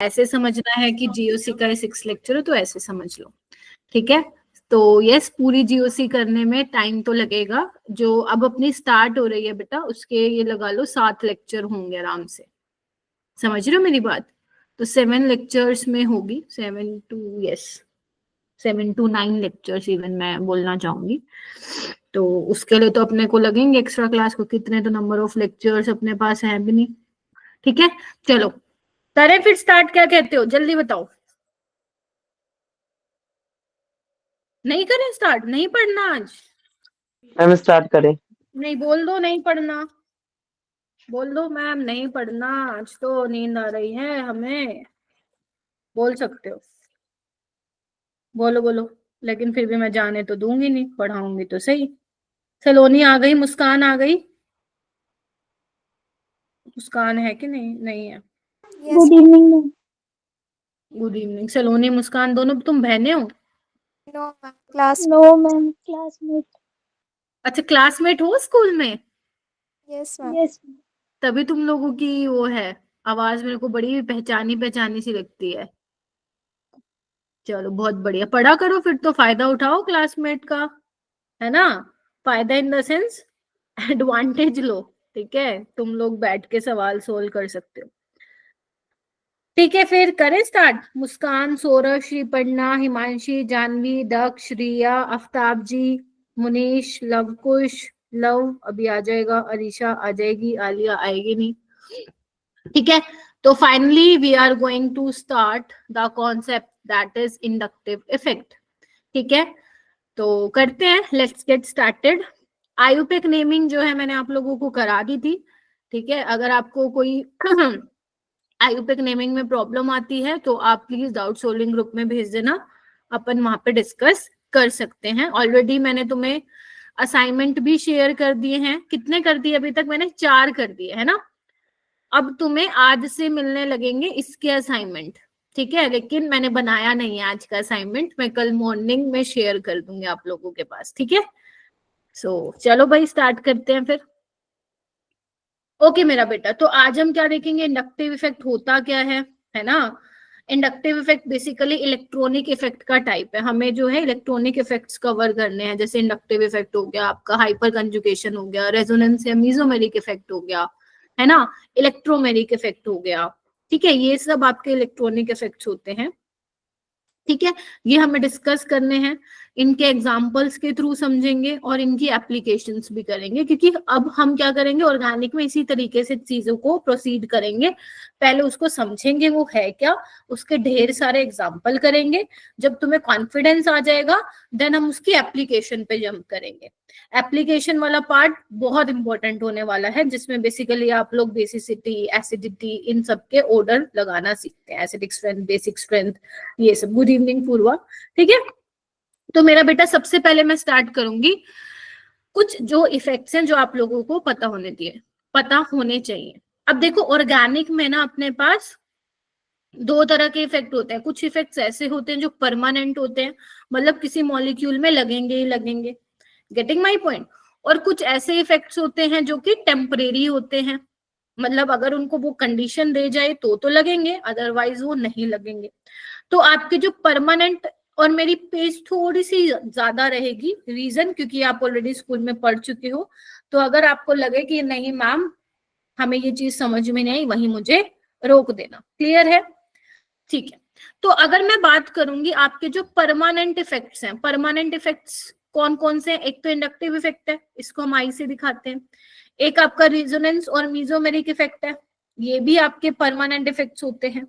ऐसे समझना है कि जीओसी का 6 लेक्चर है तो ऐसे समझ लो, ठीक है। तो यस, पूरी जीओसी करने में टाइम तो लगेगा। जो अब अपनी स्टार्ट हो रही है बेटा, उसके ये लगा लो 7 लेक्चर होंगे आराम से, समझ रहे हो मेरी बात। तो 7 लेक्चर्स में होगी, 7 to 9 लेक्चर्स इवन मैं बोलना चाहूंगी। तो उसके लिए तो अपने को लगेंगे एक्स्ट्रा क्लास को, कितने तो नंबर ऑफ लेक्चर्स अपने पास है भी नहीं, ठीक है। चलो करें फिर स्टार्ट, क्या कहते हो, जल्दी बताओ। नहीं करें स्टार्ट, नहीं पढ़ना आज? मैम स्टार्ट करें। नहीं, बोल दो नहीं पढ़ना, बोल दो मैम नहीं पढ़ना आज तो नींद आ रही है हमें, बोल सकते हो, बोलो बोलो। लेकिन फिर भी मैं जाने तो दूंगी नहीं, पढ़ाऊंगी तो सही। सलोनी आ गई, मुस्कान आ गई। मुस्कान है कि नहीं? नहीं है। Good evening ma'am. Good evening. Saloni Muskan दोनों तुम बहनें हो? No ma'am, class. No ma'am, classmate. अच्छा, क्लासमेट हो स्कूल में? Yes ma'am. यस। तभी तुम लोगों की वो है, आवाज मेरे को बड़ी पहचानी पहचानी सी लगती है। चलो बहुत बढ़िया, पढ़ा करो फिर तो, फायदा उठाओ क्लासमेट का, है ना। फायदा इन द सेंस एडवांटेज लो, ठीक है। तुम लोग बैठ के सवाल सोल्व कर सकते हो, ठीक है। फिर करें स्टार्ट। मुस्कान, सौरभ, श्रीपर्णा, हिमांशी, जानवी, दक्ष, रिया, आफ्ताब जी, मुनीश, लवकुश, लव अभी आ जाएगा, अरीशा आ जाएगी, आलिया आएगी नहीं, ठीक है। तो finally we are going to start the concept that is inductive effect, ठीक है। तो करते हैं, let's get started. IUPAC naming जो है मैंने आप लोगों को करा दी थी, ठीक है। अगर आपको कोई आयुपेक नेमिंग में प्रॉब्लम आती है तो आप प्लीज डाउट सोल्विंग ग्रुप में भेज देना, अपन वहां पे डिस्कस कर सकते हैं। ऑलरेडी मैंने तुम्हें असाइनमेंट भी शेयर कर दिए हैं। कितने कर दिए अभी तक? मैंने 4 कर दिए है ना। अब तुम्हें आज से मिलने लगेंगे इसके असाइनमेंट, ठीक है। लेकिन मैंने बनाया नहीं है आज का असाइनमेंट, मैं कल मॉर्निंग में शेयर कर दूंगी आप लोगों के पास, ठीक है। सो चलो भाई स्टार्ट करते हैं फिर। ओके मेरा बेटा, तो आज हम क्या देखेंगे, इंडक्टिव इफेक्ट होता क्या है ना। Inductive effect basically electronic effect का टाइप है। हमें जो है इलेक्ट्रॉनिक इफेक्ट्स कवर करने हैं, जैसे इंडक्टिव इफेक्ट हो गया आपका, हाइपर कंजुगेशन हो गया, रेजोनेंस या मीजोमेरिक इफेक्ट हो गया, है ना, इलेक्ट्रोमेरिक इफेक्ट हो गया, ठीक है। ये सब आपके इलेक्ट्रॉनिक इफेक्ट्स होते हैं, ठीक है। ये हमें डिस्कस करने हैं, इनके एग्जांपल्स के थ्रू समझेंगे और इनकी एप्लीकेशंस भी करेंगे, क्योंकि अब हम क्या करेंगे ऑर्गेनिक में इसी तरीके से चीजों को प्रोसीड करेंगे। पहले उसको समझेंगे वो है क्या, उसके ढेर सारे एग्जांपल करेंगे। जब तुम्हें कॉन्फिडेंस आ जाएगा देन हम उसकी एप्लीकेशन पे जंप करेंगे। एप्लीकेशन वाला पार्ट बहुत इंपॉर्टेंट होने वाला है, जिसमें बेसिकली आप लोग बेसिसिटी, एसिडिटी, इन सब के ऑर्डर लगाना सीखते हैं, एसिडिक स्ट्रेंथ, बेसिक स्ट्रेंथ, ये सब। गुड इवनिंग पूर्वा, ठीक है। तो मेरा बेटा सबसे पहले मैं स्टार्ट करूंगी कुछ जो इफेक्ट्स हैं जो आप लोगों को पता होने चाहिए। अब देखो ऑर्गेनिक में ना अपने पास 2 तरह के इफेक्ट होते हैं। कुछ इफेक्ट्स ऐसे होते हैं जो परमानेंट होते हैं, मतलब किसी मॉलिक्यूल में लगेंगे ही लगेंगे, गेटिंग माई पॉइंट। और कुछ ऐसे इफेक्ट्स होते हैं जो कि टेम्परेरी होते हैं, मतलब अगर उनको वो कंडीशन दे जाए तो लगेंगे, अदरवाइज वो नहीं लगेंगे। तो आपके जो परमानेंट, और मेरी पेज थोड़ी सी ज्यादा रहेगी, रीजन क्योंकि आप ऑलरेडी स्कूल में पढ़ चुके हो। तो अगर आपको लगे कि नहीं मैम हमें ये चीज समझ में नहीं आई, वहीं मुझे रोक देना, क्लियर है, ठीक है। तो अगर मैं बात करूंगी आपके जो परमानेंट इफेक्ट्स हैं, परमानेंट इफेक्ट्स कौन कौन से हैं? एक तो इंडक्टिव इफेक्ट है, इसको हम आई से दिखाते हैं। एक आपका रिजोनेंस और मीजोमेरिक इफेक्ट है, ये भी आपके परमानेंट इफेक्ट्स होते हैं,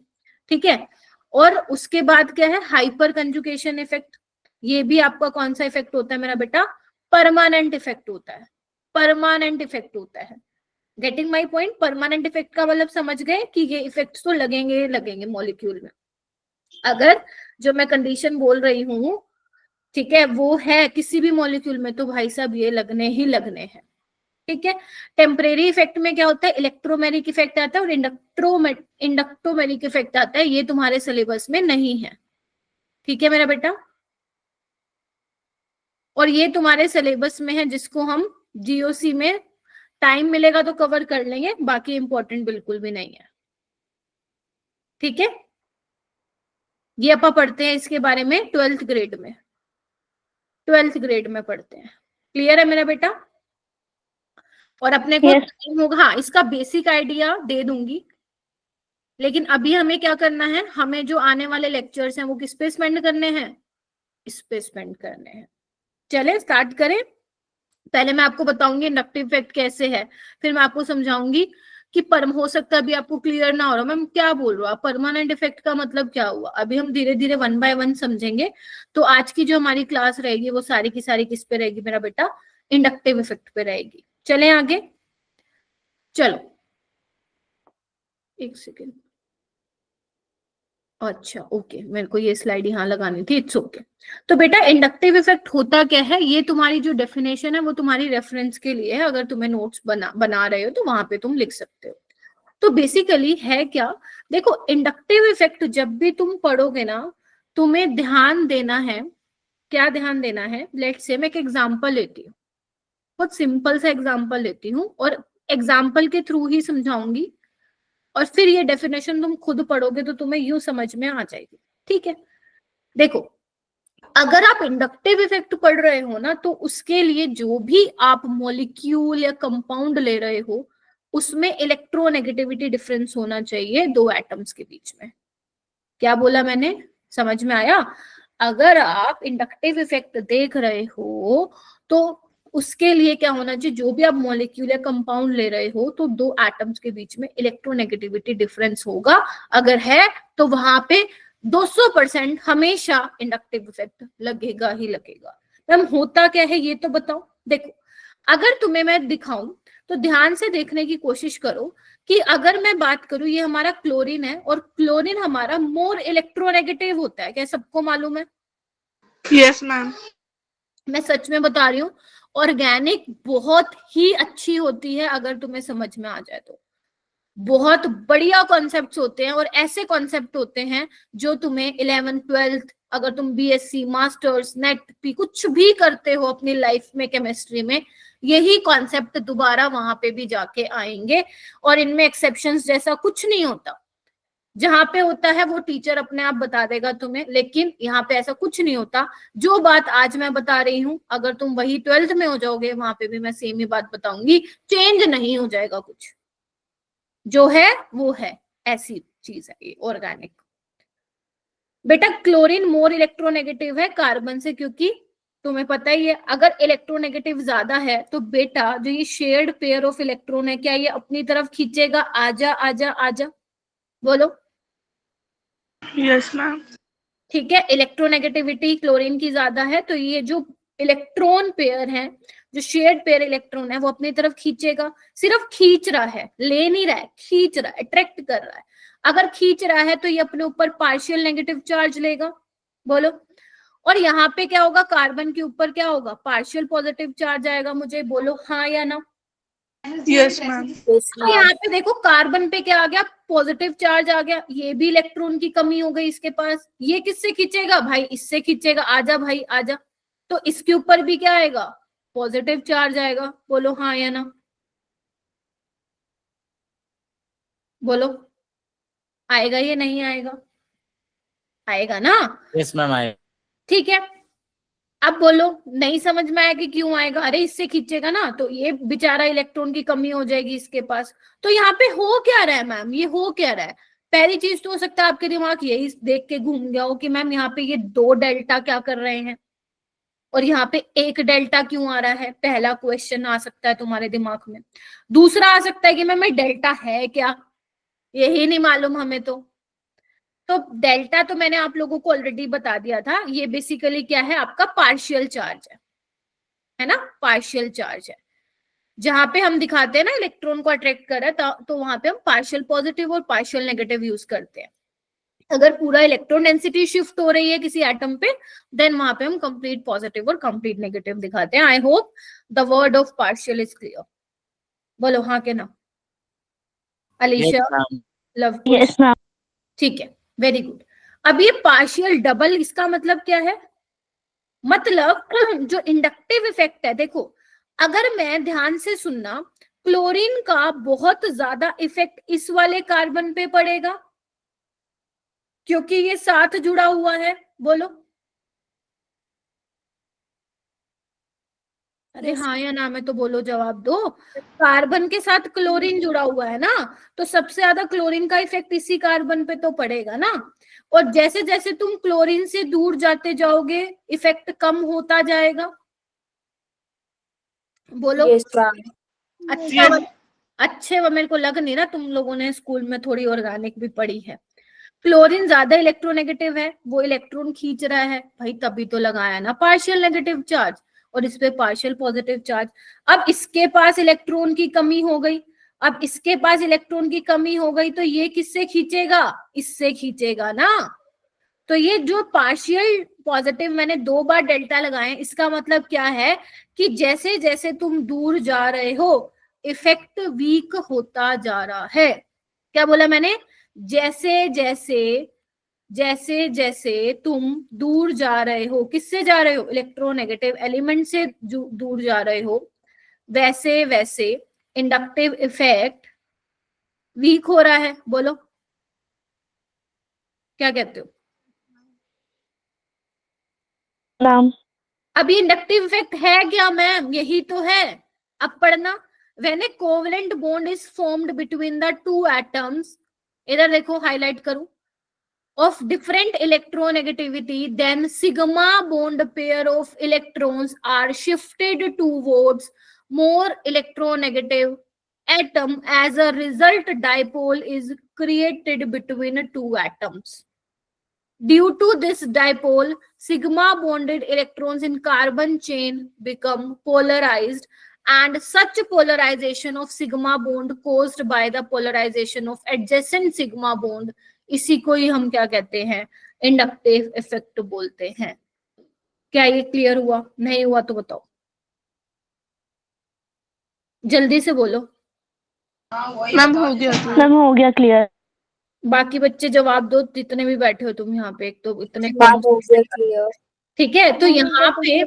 ठीक है। और उसके बाद क्या है, हाइपर कंजुगेशन इफेक्ट, ये भी आपका कौन सा इफेक्ट होता है मेरा बेटा? परमानेंट इफेक्ट होता है, परमानेंट इफेक्ट होता है। Getting my point, permanent effect का मतलब समझ गए कि ये इफेक्ट्स तो लगेंगे लगेंगे मॉलिक्यूल में। अगर जो मैं कंडीशन बोल रही हूँ, ठीक है, वो है किसी भी मॉलिक्यूल में, तो भाई साहब ये लगने ही लगने हैं, ठीक है। टेम्परेरी इफेक्ट में क्या होता है, इलेक्ट्रोमेरिक इफेक्ट आता है और इंडक्टोमेरिक इफेक्ट आता है, ये तुम्हारे सिलेबस में नहीं है, ठीक है मेरा बेटा। और ये तुम्हारे सिलेबस में है, जिसको हम जीओसी में टाइम मिलेगा तो कवर कर लेंगे, बाकी इंपॉर्टेंट बिल्कुल भी नहीं है, ठीक है। ये अपन पढ़ते हैं इसके बारे में 12th ग्रेड में, 12th ग्रेड में पढ़ते हैं। क्लियर है मेरा बेटा? और अपने को टाइम होगा, हाँ इसका बेसिक आइडिया दे दूंगी, लेकिन अभी हमें क्या करना है, हमें जो आने वाले लेक्चर्स हैं वो किस पे स्पेंड करने हैं, इस पे स्पेंड करने हैं। चले स्टार्ट करें। पहले मैं आपको बताऊंगी इंडक्टिव इफेक्ट कैसे है, फिर मैं आपको समझाऊंगी कि परम हो सकता है अभी आपको क्लियर ना हो रहा मैम क्या बोल रहा हूँ, परमानेंट इफेक्ट का मतलब क्या हुआ। अभी हम धीरे धीरे 1 बाय 1 समझेंगे। तो आज की जो हमारी क्लास रहेगी वो सारी की सारी किस पे रहेगी मेरा बेटा, इंडक्टिव इफेक्ट पे रहेगी। चले आगे, चलो एक सेकेंड। अच्छा ओके, मेरे को ये स्लाइड यहाँ लगानी थी, इट्स ओके। तो बेटा इंडक्टिव इफेक्ट होता क्या है, ये तुम्हारी जो डेफिनेशन है वो तुम्हारी रेफरेंस के लिए है, अगर तुम्हें नोट्स बना रहे हो तो वहां पे तुम लिख सकते हो। तो बेसिकली है क्या, देखो इंडक्टिव इफेक्ट जब भी तुम पढ़ोगे ना, तुम्हें ध्यान देना है। क्या ध्यान देना है, लेट्स से मैं एक एग्जांपल लेती हूँ, बहुत सिंपल सा एग्जांपल लेती हूँ और एग्जांपल के थ्रू ही समझाऊंगी, और फिर ये डेफिनेशन तुम खुद पढ़ोगे तो तुम्हें यूं समझ में आ जाएगी। ठीक है, देखो अगर आप इंडक्टिव इफेक्ट पढ़ रहे हो ना, तो उसके लिए जो भी आप मॉलिक्यूल या कंपाउंड ले रहे हो उसमें इलेक्ट्रोनेगेटिविटी डिफरेंस होना चाहिए दो एटम्स के बीच में। क्या बोला मैंने, समझ में आया? अगर आप इंडक्टिव इफेक्ट देख रहे हो तो उसके लिए क्या होना चाहिए, जो भी आप मॉलिक्यूल या कंपाउंड ले रहे हो तो दो एटम्स के बीच में इलेक्ट्रोनेगेटिविटी डिफरेंस होगा। अगर है तो वहां पे 200% हमेशा इंडक्टिव इफेक्ट लगेगा ही लगेगा। मैम होता क्या है ये तो बताओ। देखो अगर तुम्हें मैं दिखाऊं तो ध्यान से देखने की कोशिश करो कि अगर मैं बात करूं, ये हमारा क्लोरीन है और क्लोरीन हमारा मोर इलेक्ट्रोनेगेटिव होता है, क्या सबको मालूम है? Yes ma'am. मैं सच में बता रही हूँ, ऑर्गेनिक बहुत ही अच्छी होती है अगर तुम्हें समझ में आ जाए तो। बहुत बढ़िया कॉन्सेप्ट्स होते हैं, और ऐसे कॉन्सेप्ट होते हैं जो तुम्हें 11th 12th, अगर तुम बीएससी मास्टर्स नेट पी कुछ भी करते हो अपनी लाइफ में केमिस्ट्री में, यही कॉन्सेप्ट दोबारा वहां पे भी जाके आएंगे। और इनमें एक्सेप्शंस जैसा कुछ नहीं होता, जहां पे होता है वो टीचर अपने आप बता देगा तुम्हें, लेकिन यहाँ पे ऐसा कुछ नहीं होता। जो बात आज मैं बता रही हूँ अगर तुम वही 12th में हो जाओगे वहां पे भी मैं सेम ही बात बताऊंगी, चेंज नहीं हो जाएगा कुछ, जो है वो है, ऐसी चीज है ये ऑर्गेनिक। बेटा क्लोरीन मोर इलेक्ट्रोनेगेटिव है कार्बन से, क्योंकि तुम्हें पता ही है अगर इलेक्ट्रोनेगेटिव ज्यादा है तो बेटा जो ये शेयर्ड पेयर ऑफ इलेक्ट्रॉन है क्या ये अपनी तरफ खींचेगा, आजा आजा आजा, बोलो। Yes ma'am. ठीक है, इलेक्ट्रोनेगेटिविटी क्लोरीन की ज्यादा है तो ये जो इलेक्ट्रॉन पेयर है, जो शेयर्ड पेयर इलेक्ट्रॉन है वो अपनी तरफ खींचेगा। सिर्फ खींच रहा है, ले नहीं रहा है, खींच रहा है, अट्रैक्ट कर रहा है। अगर खींच रहा है तो ये अपने ऊपर पार्शियल नेगेटिव चार्ज लेगा, बोलो। और यहाँ पे क्या होगा, कार्बन के ऊपर क्या होगा, पार्शियल पॉजिटिव चार्ज आएगा, मुझे बोलो हाँ या ना। Yes ma'am. तो यहाँ पे देखो कार्बन पे क्या आ गया, पॉजिटिव चार्ज आ गया, ये भी इलेक्ट्रॉन की कमी हो गई इसके पास। ये किससे खींचेगा भाई, इससे खींचेगा, आजा भाई आजा। तो इसके ऊपर भी क्या आएगा, पॉजिटिव चार्ज आएगा, बोलो हाँ या ना, बोलो। आएगा ये नहीं आएगा, आएगा ना? यस मैम आए। ठीक है, अब बोलो नहीं समझ में आया कि क्यों आएगा, अरे इससे खींचेगा ना तो ये बेचारा इलेक्ट्रॉन की कमी हो जाएगी इसके पास। तो यहाँ पे हो क्या रहा है मैम, ये हो क्या रहा है? पहली चीज तो हो सकता है आपके दिमाग यही देख के घूम गया हो कि मैम यहाँ पे ये दो डेल्टा क्या कर रहे हैं और यहाँ पे एक डेल्टा क्यों आ रहा है, पहला क्वेश्चन आ सकता है तुम्हारे दिमाग में। दूसरा आ सकता है कि मैम डेल्टा है क्या, यही नहीं मालूम हमें तो डेल्टा तो मैंने आप लोगों को ऑलरेडी बता दिया था, ये बेसिकली क्या है, आपका पार्शियल चार्ज है ना, पार्शियल चार्ज है। जहां पे हम दिखाते हैं ना इलेक्ट्रॉन को अट्रैक्ट कर रहा है तो वहां पे हम पार्शियल पॉजिटिव और पार्शियल नेगेटिव यूज करते हैं। अगर पूरा इलेक्ट्रॉन डेंसिटी शिफ्ट हो रही है किसी एटम पे, देन वहां पे हम कंप्लीट पॉजिटिव और कंप्लीट नेगेटिव दिखाते हैं। I hope the word of partial is clear, बोलो हाँ के ना। Alisha, love, yes ma'am. ठीक है, वेरी गुड। अब ये पार्शियल डबल, इसका मतलब क्या है, मतलब जो इंडक्टिव इफेक्ट है, देखो अगर मैं ध्यान से सुनना, क्लोरीन का बहुत ज्यादा इफेक्ट इस वाले कार्बन पे पड़ेगा, क्योंकि ये साथ जुड़ा हुआ है। बोलो अरे Yes. हाँ या ना में तो बोलो, जवाब दो। कार्बन के साथ क्लोरीन जुड़ा हुआ है ना, तो सबसे ज्यादा क्लोरीन का इफेक्ट इसी कार्बन पे तो पड़ेगा ना। और जैसे जैसे तुम क्लोरीन से दूर जाते जाओगे इफेक्ट कम होता जाएगा। बोलो। Yes, ma'am. अच्छा Yes. अच्छे वो मेरे को लग नहीं रहा तुम लोगों ने स्कूल में थोड़ी ऑर्गेनिक भी पढ़ी है। क्लोरीन ज्यादा इलेक्ट्रोनेगेटिव है, वो इलेक्ट्रॉन खींच रहा है भाई, तभी तो लगाया ना पार्शियल नेगेटिव चार्ज, और इस पे पार्शियल पॉजिटिव चार्ज। अब इसके पास इलेक्ट्रॉन की कमी हो गई, अब इसके पास इलेक्ट्रॉन की कमी हो गई, तो ये किससे खींचेगा, इससे खींचेगा ना। तो ये जो पार्शियल पॉजिटिव मैंने 2 बार डेल्टा लगाए, इसका मतलब क्या है कि जैसे जैसे तुम दूर जा रहे हो इफेक्ट वीक होता जा रहा है। क्या बोला मैंने, जैसे जैसे जैसे जैसे तुम दूर जा रहे हो, किससे जा रहे हो, इलेक्ट्रोनेगेटिव एलिमेंट से दूर जा रहे हो, वैसे वैसे इंडक्टिव इफेक्ट वीक हो रहा है। बोलो क्या कहते हो। मैम अब ये इंडक्टिव इफेक्ट है क्या मैम, यही तो है। अब पढ़ना, when A covalent bond is formed between the two atoms, इधर देखो हाईलाइट करूं, of different electronegativity, then sigma bond pair of electrons are shifted towards more electronegative atom. As a result, dipole is created between two atoms. Due to this dipole, sigma bonded electrons in carbon chain become polarized, and such polarization of sigma bond caused by the polarization of adjacent sigma bond, इसी को ही हम क्या कहते हैं, inductive effect बोलते हैं। क्या ये क्लियर हुआ, नहीं हुआ तो बताओ, जल्दी से बोलो। मैम हो गया तो। मैम हो गया क्लियर। बाकी बच्चे जवाब दो, जितने भी बैठे हो तुम यहाँ पे, एक तो इतने Ma'am, हो गया clear. ठीक है। तो यहाँ पे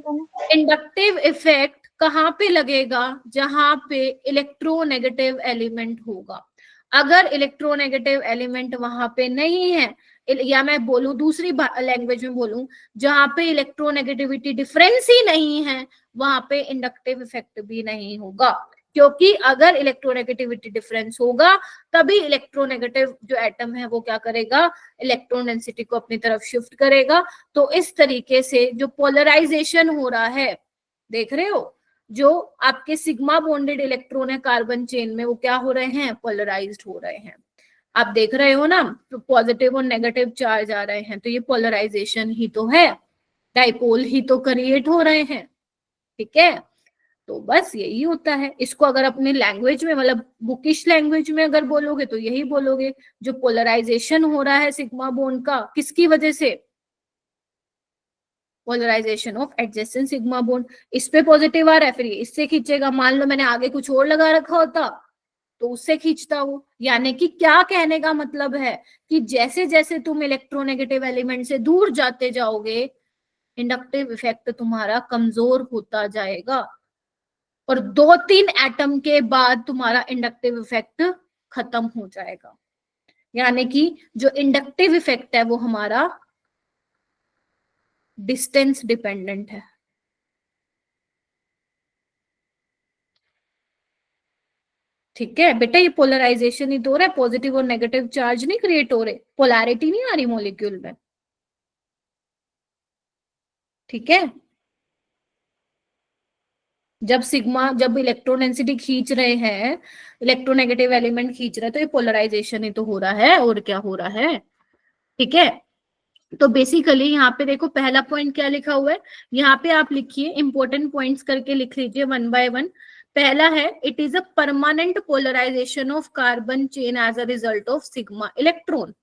इंडक्टिव इफेक्ट कहाँ पे लगेगा, जहां पे इलेक्ट्रोनेगेटिव एलिमेंट होगा। अगर इलेक्ट्रोनेगेटिव एलिमेंट वहां पे नहीं है, या मैं बोलूं दूसरी लैंग्वेज में बोलूं, जहां पे इलेक्ट्रोनेगेटिविटी डिफरेंस ही नहीं है, वहां पे इंडक्टिव इफेक्ट भी नहीं होगा। क्योंकि अगर इलेक्ट्रोनेगेटिविटी डिफरेंस होगा तभी इलेक्ट्रोनेगेटिव जो एटम है वो क्या करेगा, इलेक्ट्रॉन डेंसिटी को अपनी तरफ शिफ्ट करेगा। तो इस तरीके से जो पोलराइजेशन हो रहा है, देख रहे हो, जो आपके सिग्मा बॉन्डेड इलेक्ट्रॉन है कार्बन चेन में, वो क्या हो रहे हैं, पोलराइज्ड हो रहे हैं। आप देख रहे हो ना, तो पॉजिटिव और नेगेटिव चार्ज आ रहे हैं, तो ये पोलराइजेशन ही तो है, डाइपोल ही तो क्रिएट हो रहे हैं। ठीक है, तो बस यही होता है। इसको अगर अपने लैंग्वेज में, मतलब बुकिश लैंग्वेज में अगर बोलोगे तो यही बोलोगे, जो पोलराइजेशन हो रहा है सिग्मा बॉन्ड का, किसकी वजह से, polarisation of adjacent sigma bond. इस पे पॉजिटिव आ रहा है, फिर ये इससे खींचेगा। मान लो मैंने आगे कुछ और लगा रखा होता तो उससे खींचता वो। यानी कि क्या कहने का मतलब है कि जैसे जैसे तुम इलेक्ट्रोनेगेटिव एलिमेंट से दूर जाते जाओगे इंडक्टिव इफेक्ट तुम्हारा कमजोर होता जाएगा, और 2-3 एटम के बाद तुम्हारा इंडक्टिव इफेक्ट खत्म हो जाएगा। यानी कि जो इंडक्टिव इफेक्ट है वो हमारा डिस्टेंस डिपेंडेंट है। ठीक है बेटा, ये पोलराइजेशन ही तो हो रहा है, पॉजिटिव और नेगेटिव चार्ज नहीं क्रिएट हो रहे, पोलैरिटी नहीं आ रही मॉलिक्यूल में। ठीक है, जब इलेक्ट्रॉन डेंसिटी खींच रहे हैं, इलेक्ट्रोनेगेटिव एलिमेंट खींच रहे हैं, तो ये पोलराइजेशन ही तो हो रहा है, और क्या हो रहा है। ठीक है, तो बेसिकली यहाँ पे देखो पहला पॉइंट क्या लिखा हुआ है, यहाँ पे आप लिखिए, इंपॉर्टेंट पॉइंट्स करके लिख लीजिए 1 by 1। पहला है, it is a permanent polarisation of carbon chain as a result of sigma electron.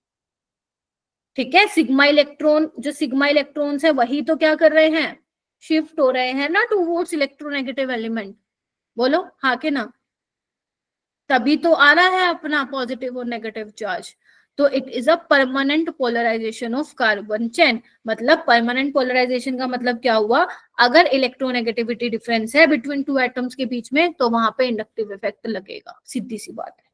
ठीक है, सिग्मा इलेक्ट्रॉन, जो सिग्मा इलेक्ट्रॉन्स है वही तो क्या कर रहे हैं, शिफ्ट हो रहे हैं ना टूवर्ड्स इलेक्ट्रोनेगेटिव एलिमेंट। बोलो हाँ के ना, तभी तो आ रहा है अपना पॉजिटिव और नेगेटिव चार्ज। तो it is a permanent polarisation of carbon chain. मतलब परमानेंट पोलराइजेशन का मतलब क्या हुआ, अगर इलेक्ट्रोनेगेटिविटी डिफरेंस है बिटवीन टू एटम्स के बीच में तो वहां पे इंडक्टिव इफेक्ट लगेगा, सीधी सी बात है।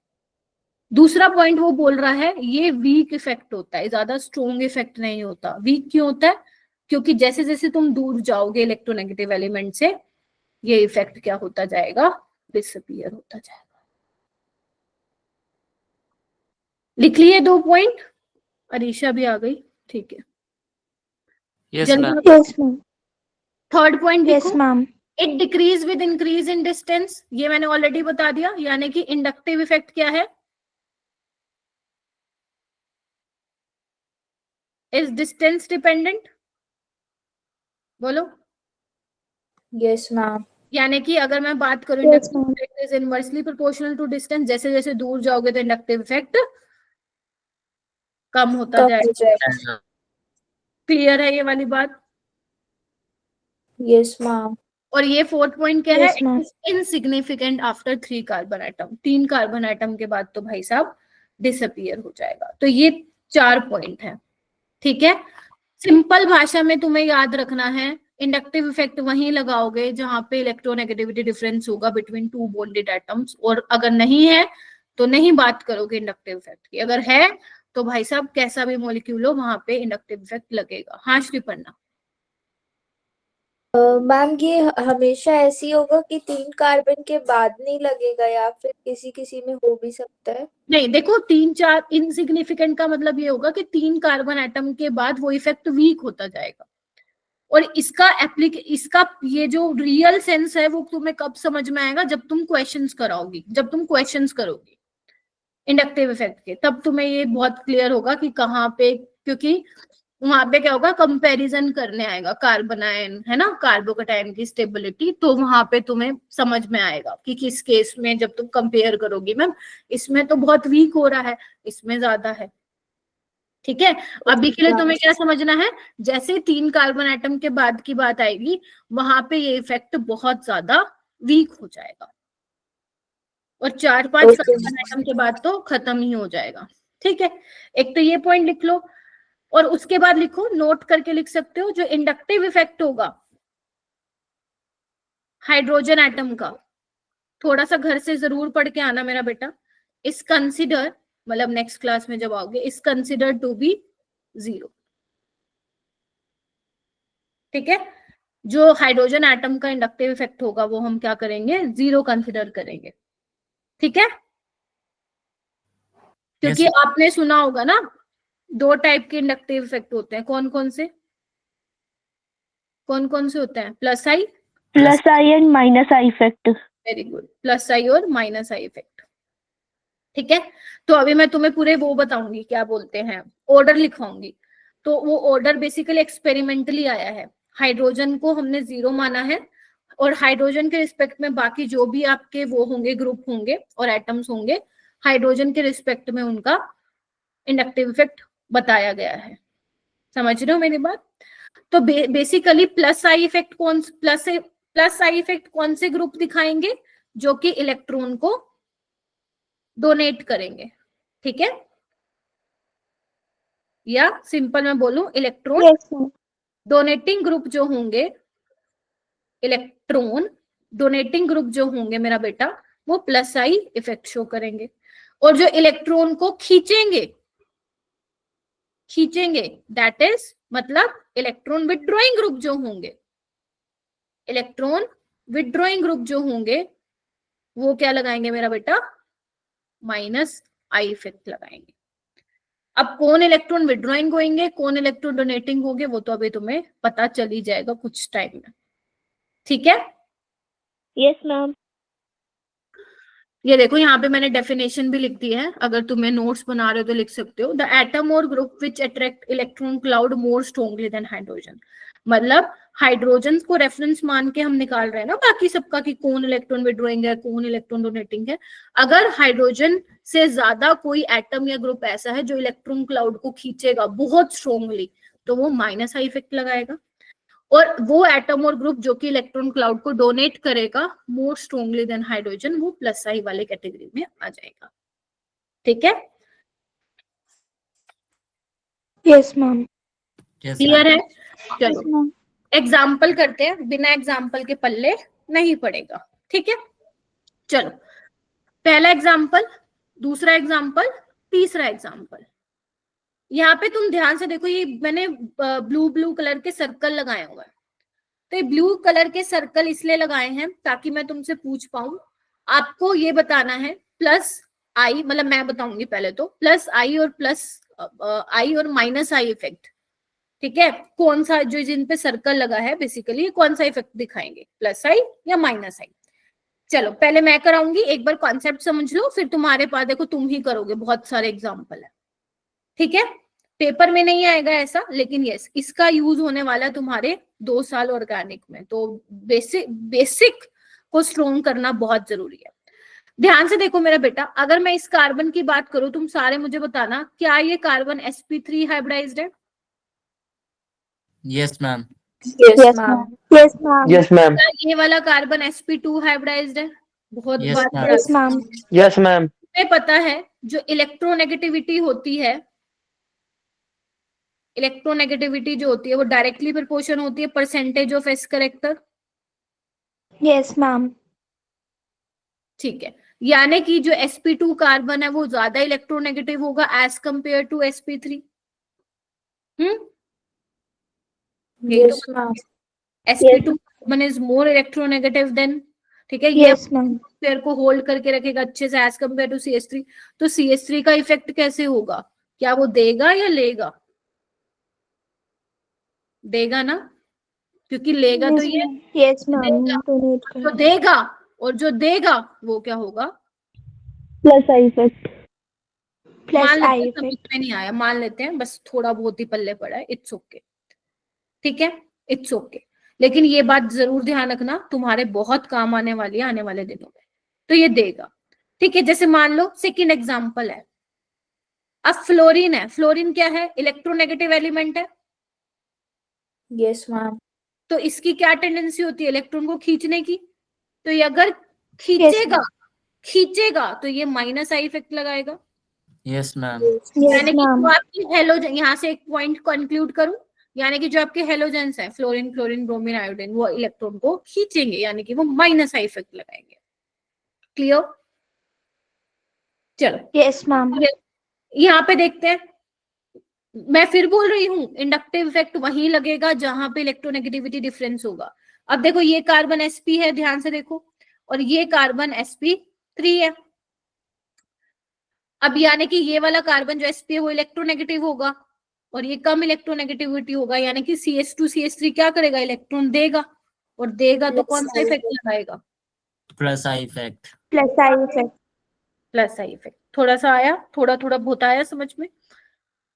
दूसरा पॉइंट वो बोल रहा है ये वीक इफेक्ट होता है, ज्यादा स्ट्रॉन्ग इफेक्ट नहीं होता। वीक क्यों होता है? क्योंकि जैसे जैसे तुम दूर जाओगे इलेक्ट्रोनेगेटिव एलिमेंट से, ये इफेक्ट क्या होता जाएगा? डिसअपियर होता जाएगा। लिख लिए 2 पॉइंट? अरीशा भी आ गई, ठीक है। यस जल्दी ma'am. Yes, ma'am. Third point Yes, लिखो। ma'am. It decrease with increase in distance, ये मैंने ऑलरेडी बता दिया, यानी कि इंडक्टिव इफेक्ट क्या है? Is distance dependent? बोलो। Yes, ma'am. यानी कि अगर मैं बात करूं Yes, inductive ma'am. Effect is inversely proportional to distance, जैसे जैसे दूर जाओगे तो इंडक्टिव इफेक्ट कम होता कम हो जाएगा। जाएगा। क्लियर है ये वाली बात? Yes, ma'am. और ये फोर्थ पॉइंट क्या है? Yes, ma'am. Insignificant after 3 carbon atom, 3 carbon atom के बाद तो भाई साहब डिसअपियर हो जाएगा। तो ये 4 पॉइंट है, ठीक है। सिंपल भाषा में तुम्हें याद रखना है, इंडक्टिव इफेक्ट वहीं लगाओगे जहां पे इलेक्ट्रोनेगेटिविटी डिफरेंस होगा बिटवीन 2 बॉन्डेड एटम्स, और अगर नहीं है तो नहीं बात करोगे इंडक्टिव इफेक्ट की। अगर है तो भाई साहब कैसा भी मॉलिक्यूल हो वहां पे इंडक्टिव इफेक्ट लगेगा। हाँ श्रीपर्णा। मैम ये हमेशा ऐसी होगा कि 3 कार्बन के बाद नहीं लगेगा या फिर किसी किसी में हो भी सकता है? नहीं देखो, 3-4 इनसिग्निफिकेंट का मतलब ये होगा कि 3 कार्बन एटम के बाद वो इफेक्ट वीक होता जाएगा। और इसका ये जो रियल सेंस है वो तुम्हें कब समझ में आएगा? जब तुम क्वेश्चंस कराओगी, जब तुम क्वेश्चंस करोगी इंडक्टिव इफेक्ट के, तब तुम्हें ये बहुत क्लियर होगा कि कहाँ पे, क्योंकि वहां पे क्या होगा, कंपैरिजन करने आएगा कार्बन आयन, है ना, कार्बोकैटायन की स्टेबिलिटी, तो वहां पे तुम्हें समझ में आएगा कि किस केस में जब तुम कंपेयर करोगी, मैम इसमें तो बहुत वीक हो रहा है, इसमें ज्यादा है, ठीक है। अभी के लिए तुम्हें क्या समझना है, जैसे 3 कार्बन एटम के बाद की बात आएगी वहां पे ये इफेक्ट बहुत ज्यादा वीक हो जाएगा, और 4-5 कार्बन एटम के बाद तो खत्म ही हो जाएगा, ठीक है। एक तो ये पॉइंट लिख लो, और उसके बाद लिखो, नोट करके लिख सकते हो, जो इंडक्टिव इफेक्ट होगा हाइड्रोजन एटम का, थोड़ा सा घर से जरूर पढ़ के आना मेरा बेटा, इस कंसिडर, मतलब नेक्स्ट क्लास में जब आओगे, इस कंसिडर टू बी 0, ठीक है। जो हाइड्रोजन एटम का इंडक्टिव इफेक्ट होगा वो हम क्या करेंगे, 0 कंसिडर करेंगे, ठीक है। क्योंकि आपने सुना होगा ना, 2 टाइप के इंडक्टिव इफेक्ट होते हैं, कौन कौन से होते हैं? Plus I and minus I effect. Very good, plus I और माइनस आई इफेक्ट, ठीक है। तो अभी मैं तुम्हें पूरे वो बताऊंगी, क्या बोलते हैं, ऑर्डर लिखाऊंगी। तो वो ऑर्डर बेसिकली एक्सपेरिमेंटली आया है, हाइड्रोजन को हमने 0 माना है, और हाइड्रोजन के रिस्पेक्ट में बाकी जो भी आपके वो होंगे, ग्रुप होंगे और एटम्स होंगे, हाइड्रोजन के रिस्पेक्ट में उनका इंडक्टिव इफेक्ट बताया गया है। समझ रहे हो मेरी बात? तो बेसिकली प्लस आई इफेक्ट कौन से ग्रुप दिखाएंगे? जो कि इलेक्ट्रॉन को डोनेट करेंगे, ठीक है। या सिंपल मैं बोलूं, electron Yes, ma'am. Donating group जो होंगे, इलेक्ट्रॉन डोनेटिंग ग्रुप जो होंगे मेरा बेटा, वो प्लस आई इफेक्ट शो करेंगे। और जो इलेक्ट्रॉन को खींचेंगे दैट इज मतलब इलेक्ट्रॉन विथड्रॉइंग ग्रुप जो होंगे, इलेक्ट्रॉन विथड्रॉइंग ग्रुप जो होंगे वो क्या लगाएंगे मेरा बेटा? माइनस आई इफेक्ट लगाएंगे। अब कौन इलेक्ट्रॉन विथड्रॉइंग होंगे, कौन इलेक्ट्रॉन डोनेटिंग होंगे, वो तो अभी तुम्हें पता चल ही जाएगा कुछ टाइम में, ठीक है। Yes, ma'am. ये देखो यहाँ पे मैंने डेफिनेशन भी लिख दी है, अगर तुम्हें नोट्स बना रहे हो तो लिख सकते हो। द एटम और group which attract electron cloud more strongly than hydrogen, मतलब हाइड्रोजन को रेफरेंस मान के हम निकाल रहे हैं ना बाकी सबका कि कौन इलेक्ट्रॉन विड्रॉइंग है, कौन इलेक्ट्रॉन डोनेटिंग है। अगर हाइड्रोजन से ज्यादा कोई एटम या ग्रुप ऐसा है जो इलेक्ट्रॉन क्लाउड को खींचेगा बहुत स्ट्रॉन्गली, तो वो माइनस आई इफेक्ट लगाएगा। और वो एटम और ग्रुप जो कि इलेक्ट्रॉन क्लाउड को डोनेट करेगा मोर स्ट्रॉन्गली देन हाइड्रोजन, वो प्लस आई वाले कैटेगरी में आ जाएगा, ठीक है। Yes, ma'am. क्लियर है? Yes, चलो ma'am. एग्जाम्पल करते हैं, बिना एग्जाम्पल के पल्ले नहीं पड़ेगा, ठीक है। चलो पहला एग्जाम्पल, दूसरा एग्जाम्पल, तीसरा एग्जाम्पल। यहाँ पे तुम ध्यान से देखो, ये मैंने ब्लू ब्लू कलर के सर्कल लगाए हुए हैं। तो ये ब्लू कलर के सर्कल इसलिए लगाए हैं ताकि मैं तुमसे पूछ पाऊं, आपको ये बताना है प्लस आई, मतलब मैं बताऊंगी पहले तो, प्लस आई और प्लस आई और माइनस आई इफेक्ट, ठीक है, कौन सा जो जिन पे सर्कल लगा है बेसिकली कौन सा इफेक्ट दिखाएंगे, प्लस आई या माइनस आई। चलो पहले मैं कराऊंगी, एक बार कॉन्सेप्ट समझ लो, फिर तुम्हारे पास देखो तुम ही करोगे, बहुत सारे एग्जाम्पल है, ठीक है। पेपर में नहीं आएगा ऐसा, लेकिन यस इसका यूज होने वाला है तुम्हारे 2 साल ऑर्गेनिक में, तो बेसिक को स्ट्रोंग करना बहुत जरूरी है। ध्यान से देखो मेरा बेटा, अगर मैं इस कार्बन की बात करूं, तुम सारे मुझे बताना, क्या ये कार्बन sp3 हाइब्रिडाइज्ड है? Yes, ma'am. Yes, Yes, ma'am. ma'am. Yes, ma'am. Yes, ma'am. क्या ये वाला कार्बन sp2 हाइब्रिडाइज्ड है? बहुत Yes, बात ma'am. Yes, ma'am. Yes, ma'am. तुम्हें पता है जो इलेक्ट्रोनेगेटिविटी होती है, इलेक्ट्रोनेगेटिविटी जो होती है वो डायरेक्टली प्रोपोर्शन होती है percentage of S character, Yes, ma'am. ठीक है। यानी कि जो sp2 कार्बन है वो ज्यादा इलेक्ट्रोनेगेटिव होगा एज कंपेयर टू sp3। यही तो Yes, ma'am. sp2 carbon is more electronegative then, ठीक है, ये Yes, ma'am. पेयर को होल्ड करके रखेगा अच्छे से एज कंपेयर टू CH3। तो CH3 का इफेक्ट कैसे होगा, क्या वो देगा या लेगा? देगा ना, क्योंकि लेगा तो ये Yes, ma'am. देगा, Donate जो करें. देगा और जो देगा वो क्या होगा? Plus I effect. Plus मान I लेते हैं समझ effect. में नहीं आया, मान लेते हैं बस थोड़ा बहुत ही पल्ले पड़ा है, इट्स ओके, ठीक है, इट्स ओके। लेकिन ये बात जरूर ध्यान रखना, तुम्हारे बहुत काम आने वाली है आने वाले दिनों में। तो ये देगा, ठीक है। जैसे मान लो सेकेंड एग्जाम्पल है, अब फ्लोरीन है, फ्लोरीन क्या है? इलेक्ट्रोनेगेटिव एलिमेंट है, Yes, ma'am. तो इसकी क्या टेंडेंसी होती है? इलेक्ट्रॉन को खींचने की। तो ये अगर खींचेगा खींचेगा तो ये माइनस आई इफेक्ट लगाएगा। Yes, ma'am. Yes, यानी कि ma'am. जो आपकी हेलोजन, यहाँ से एक पॉइंट कंक्लूड करूं, यानी कि जो आपके हेलोजेंस हैं फ्लोरीन क्लोरीन ब्रोमीन आयोडीन, वो इलेक्ट्रॉन को खींचेंगे, यानी कि वो माइनस आई इफेक्ट लगाएंगे। क्लियर? चलो Yes, ma'am. यहाँ पे देखते हैं, मैं फिर बोल रही हूँ इंडक्टिव इफेक्ट वहीं लगेगा जहां पे इलेक्ट्रोनेगेटिविटी डिफरेंस होगा। अब देखो ये कार्बन sp है, ध्यान से देखो, और ये कार्बन sp3 है। अब यानी कि ये वाला कार्बन जो sp है वो इलेक्ट्रोनेगेटिव होगा और ये कम इलेक्ट्रोनेगेटिविटी होगा, यानी कि CH2 CH3 क्या करेगा? इलेक्ट्रॉन देगा, और देगा तो कौन सा इफेक्ट लगाएगा? Plus I effect. Plus I effect. Plus I effect. थोड़ा सा आया, थोड़ा थोड़ा बहुत आया समझ में,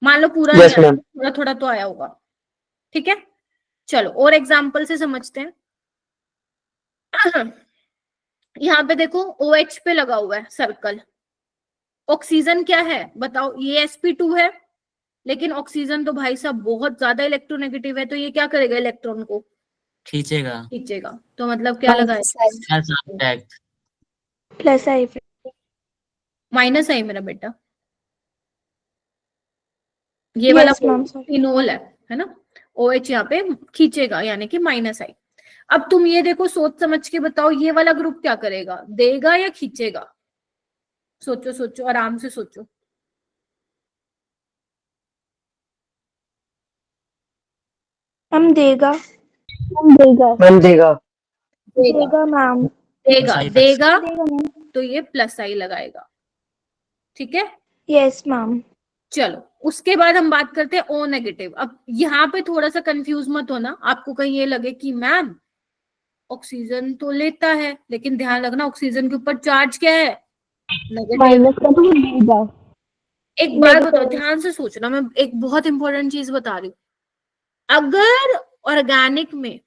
मान लो पूरा Yes, नहीं आया, ma'am. थोड़ा थोड़ा तो आया होगा, ठीक है। चलो और एग्जाम्पल से समझते हैं। यहाँ पे देखो OH पे लगा हुआ है सर्कल, ऑक्सीजन क्या है बताओ? ये sp2 है, लेकिन ऑक्सीजन तो भाई साहब बहुत ज्यादा इलेक्ट्रोनेगेटिव है, तो ये क्या करेगा? इलेक्ट्रॉन को खींचेगा। खींचेगा। तो मतलब क्या लगाएगा? Plus I effect. Plus I effect. Minus I मेरा बेटा, ये वाला Yes, ma'am. Sorry. फिनोल है ना, OH यहाँ पे खींचेगा, यानी कि माइनस आई। अब तुम ये देखो, सोच समझ के बताओ, ये वाला ग्रुप क्या करेगा? देगा या खींचेगा? सोचो सोचो, आराम से सोचो। हम देगा. हम देगा. Ma'am, देगा. देगा, ma'am. देगा, Plus I effect. देगा देगा, ma'am. तो ये प्लस आई लगाएगा, ठीक है। Yes, ma'am. चलो उसके बाद हम बात करते हैं O नेगेटिव। अब यहाँ पे थोड़ा सा कंफ्यूज मत होना, आपको कहीं ये लगे कि मैम ऑक्सीजन तो लेता है, लेकिन ध्यान रखना ऑक्सीजन के ऊपर चार्ज क्या है? नेगेटिव। माइनस का तो देगा. एक बात बताओ, Negative. ध्यान से सोचना, मैं एक बहुत इंपॉर्टेंट चीज बता रही हूँ। अगर ऑर्गेनिक में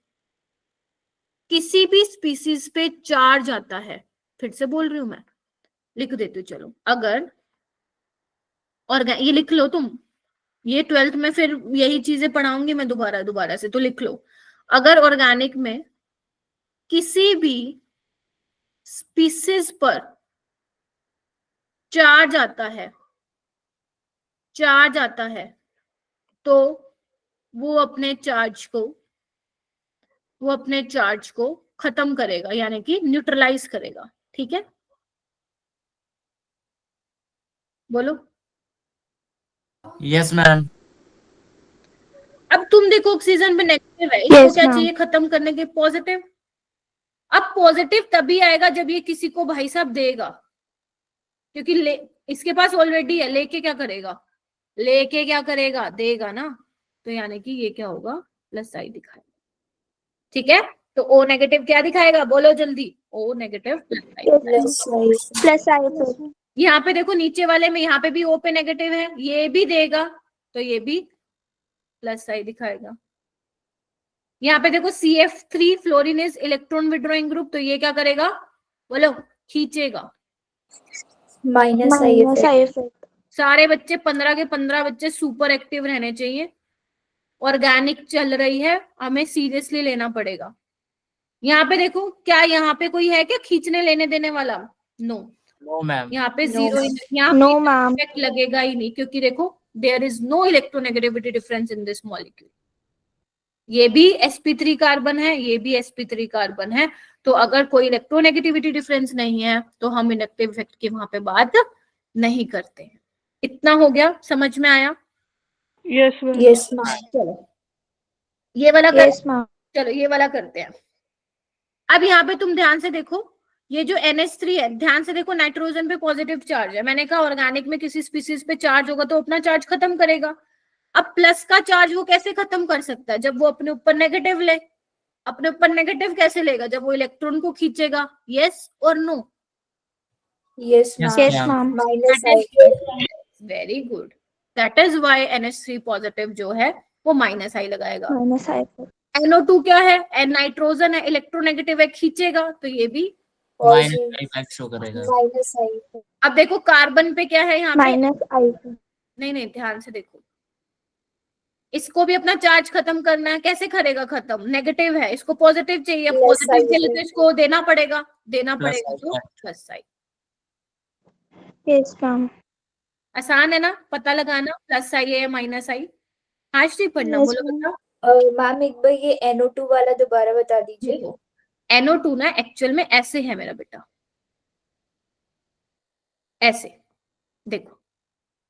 किसी भी स्पीसीज पे चार्ज आता है, फिर से बोल रही हूं मैं, लिख देती हूँ, चलो, अगर ये लिख लो तुम, ये 12th में फिर यही चीजें पढ़ाऊंगी मैं दोबारा दोबारा से, तो लिख लो। अगर ऑर्गेनिक में किसी भी स्पीसीज पर चार्ज आता है तो वो अपने चार्ज को खत्म करेगा, यानी कि न्यूट्रलाइज करेगा, ठीक है। बोलो। Yes, ma'am. अब तुम देखो ऑक्सीजन पे नेगेटिव है, इसको Yes, क्या ma'am. चाहिए खत्म करने के? पॉजिटिव। अब पॉजिटिव तभी आएगा जब ये किसी को भाई साहब देगा, क्योंकि इसके पास ऑलरेडी है, लेके क्या करेगा? लेके क्या करेगा? देगा ना। तो यानी कि ये क्या होगा? प्लस आई दिखाएगा। ठीक है, तो ओ नेगेटिव क्या दिखाएगा? बोलो जल्दी। O negative plus I. Plus I. Plus I effect. यहाँ पे देखो नीचे वाले में, यहाँ पे भी ओ पे नेगेटिव है, ये भी देगा, तो ये भी प्लस आई दिखाएगा। यहाँ पे देखो CF3 fluorine is electron withdrawing group, तो ये क्या करेगा? बोलो, खींचेगा। Minus I Minus I effect. effect. सारे बच्चे 15 के 15 बच्चे सुपर एक्टिव रहने चाहिए। ऑर्गेनिक चल रही है, हमें सीरियसली लेना पड़ेगा। यहाँ पे देखो, क्या यहाँ पे कोई है क्या खींचने लेने देने वाला? नो। No, ma'am. यहाँ पे No, जीरो, ma'am. यहाँ No, पे ma'am. इफेक्ट लगेगा ही नहीं, क्योंकि देखो there is no electronegativity difference in this molecule. ये भी sp3 कार्बन है, ये भी sp3 कार्बन है, तो अगर कोई इलेक्ट्रोनेगेटिविटी डिफरेंस नहीं है तो हम इंडक्टिव इफेक्ट की वहां पे बात नहीं करते हैं। इतना हो गया, समझ में आया? Yes, ma'am. Yes ma'am. चलो ये वाला Yes, ma'am. चलो ये वाला करते हैं। अब यहाँ पे तुम ध्यान से देखो, ये जो NH3 है, ध्यान से देखो, नाइट्रोजन पे पॉजिटिव चार्ज है। मैंने कहा ऑर्गेनिक में किसी स्पीसीज पे चार्ज होगा तो अपना चार्ज खत्म करेगा। अब प्लस का चार्ज वो कैसे खत्म कर सकता है? जब वो अपने ऊपर नेगेटिव ले। अपने ऊपर नेगेटिव कैसे लेगा? जब वो इलेक्ट्रॉन को खींचेगा। यस और no? Yes Yes, ma'am. Yes, ma'am. ma'am. Minus I. Very good. That is why NH3 positive जो है वो माइनस आई लगाएगा। Minus I effect. NO2 क्या है? नाइट्रोजन है, इलेक्ट्रोनेगेटिव है, खींचेगा, तो ये भी। Minus effect show करेगा. माइनस आई। अब देखो कार्बन पे क्या है यहाँ पे? Minus I effect. नहीं नहीं, ध्यान से देखो, इसको भी अपना चार्ज खत्म करना है। कैसे करेगा खत्म? नेगेटिव है, इसको पॉजिटिव चाहिए। Plus पॉजिटिव I के लिए तो इसको देना पड़ेगा, देना Plus पड़ेगा, I तो effect. Plus sign. Yes, ma'am. आसान है ना पता लगाना, प्लस आई है या माइनस आई? आज नहीं पढ़ना, Yes, बोलो ma'am. बताओ। मैम एक बार ये NO2 वाला दोबारा बता दीजिए। देखो NO2 ना एक्चुअल में ऐसे है मेरा बेटा, ऐसे देखो।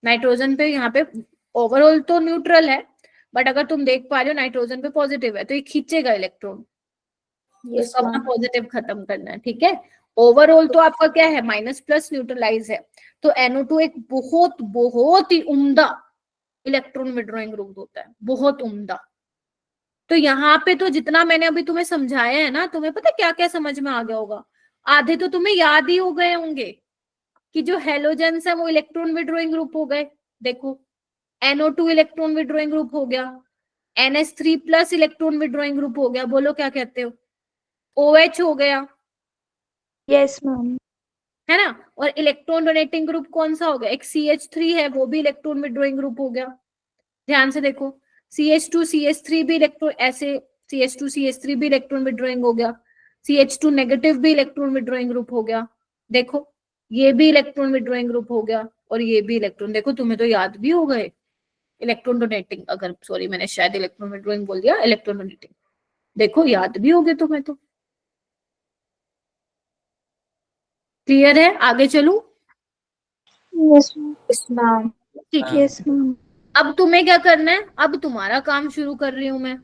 नाइट्रोजन पे यहाँ पे ओवरऑल तो न्यूट्रल है, बट अगर तुम देख पा रहे हो नाइट्रोजन पे पॉजिटिव है, तो ये खींचेगा इलेक्ट्रॉन, यस इसको अपना मैम। पॉजिटिव खत्म करना है। ठीक है, ओवरऑल तो आपका क्या है? माइनस प्लस न्यूट्रलाइज है। तो NO2 एक बहुत बहुत ही उम्दा इलेक्ट्रॉन विड्रॉइंग ग्रुप होता है, बहुत उम्दा। तो यहाँ पे तो जितना मैंने अभी तुम्हें समझाया है ना, तुम्हें पता क्या क्या समझ में आ गया होगा? आधे तो तुम्हें याद ही हो गए होंगे कि जो हेलोजेंस है वो इलेक्ट्रॉन विड्रॉइंग ग्रुप हो गए। देखो NO2 इलेक्ट्रॉन विड्रॉइंग ग्रुप हो गया, NH3 plus electron withdrawing group हो गया, बोलो क्या कहते हो? OH हो गया, Yes, ma'am. है ना? और इलेक्ट्रॉन डोनेटिंग ग्रुप कौन सा हो गया? एक CH3 है, वो भी इलेक्ट्रॉन विड्रॉइंग ग्रुप हो गया। ध्यान से देखो, CH2 CH3 भी इलेक्ट्रॉन, ऐसे CH2 CH3 भी इलेक्ट्रॉन विड्रॉइंग हो गया, CH2 नेगेटिव भी इलेक्ट्रॉन विड्रॉइंग ग्रुप हो गया। देखो ये भी इलेक्ट्रॉन विड्रॉइंग ग्रुप हो गया, और ये भी इलेक्ट्रॉन। देखो तुम्हें तो याद भी हो गए इलेक्ट्रॉन डोनेटिंग, अगर सॉरी मैंने शायद इलेक्ट्रॉन विड्रॉइंग बोल दिया, इलेक्ट्रॉन डोनेटिंग, देखो याद भी हो गए तुम्हें तो। क्लियर है? आगे चलूं? Yes, ma'am. Yes ma'am. ठीक है, Yes, ma'am. अब तुम्हें क्या करना है? अब तुम्हारा काम शुरू कर रही हूं मैं।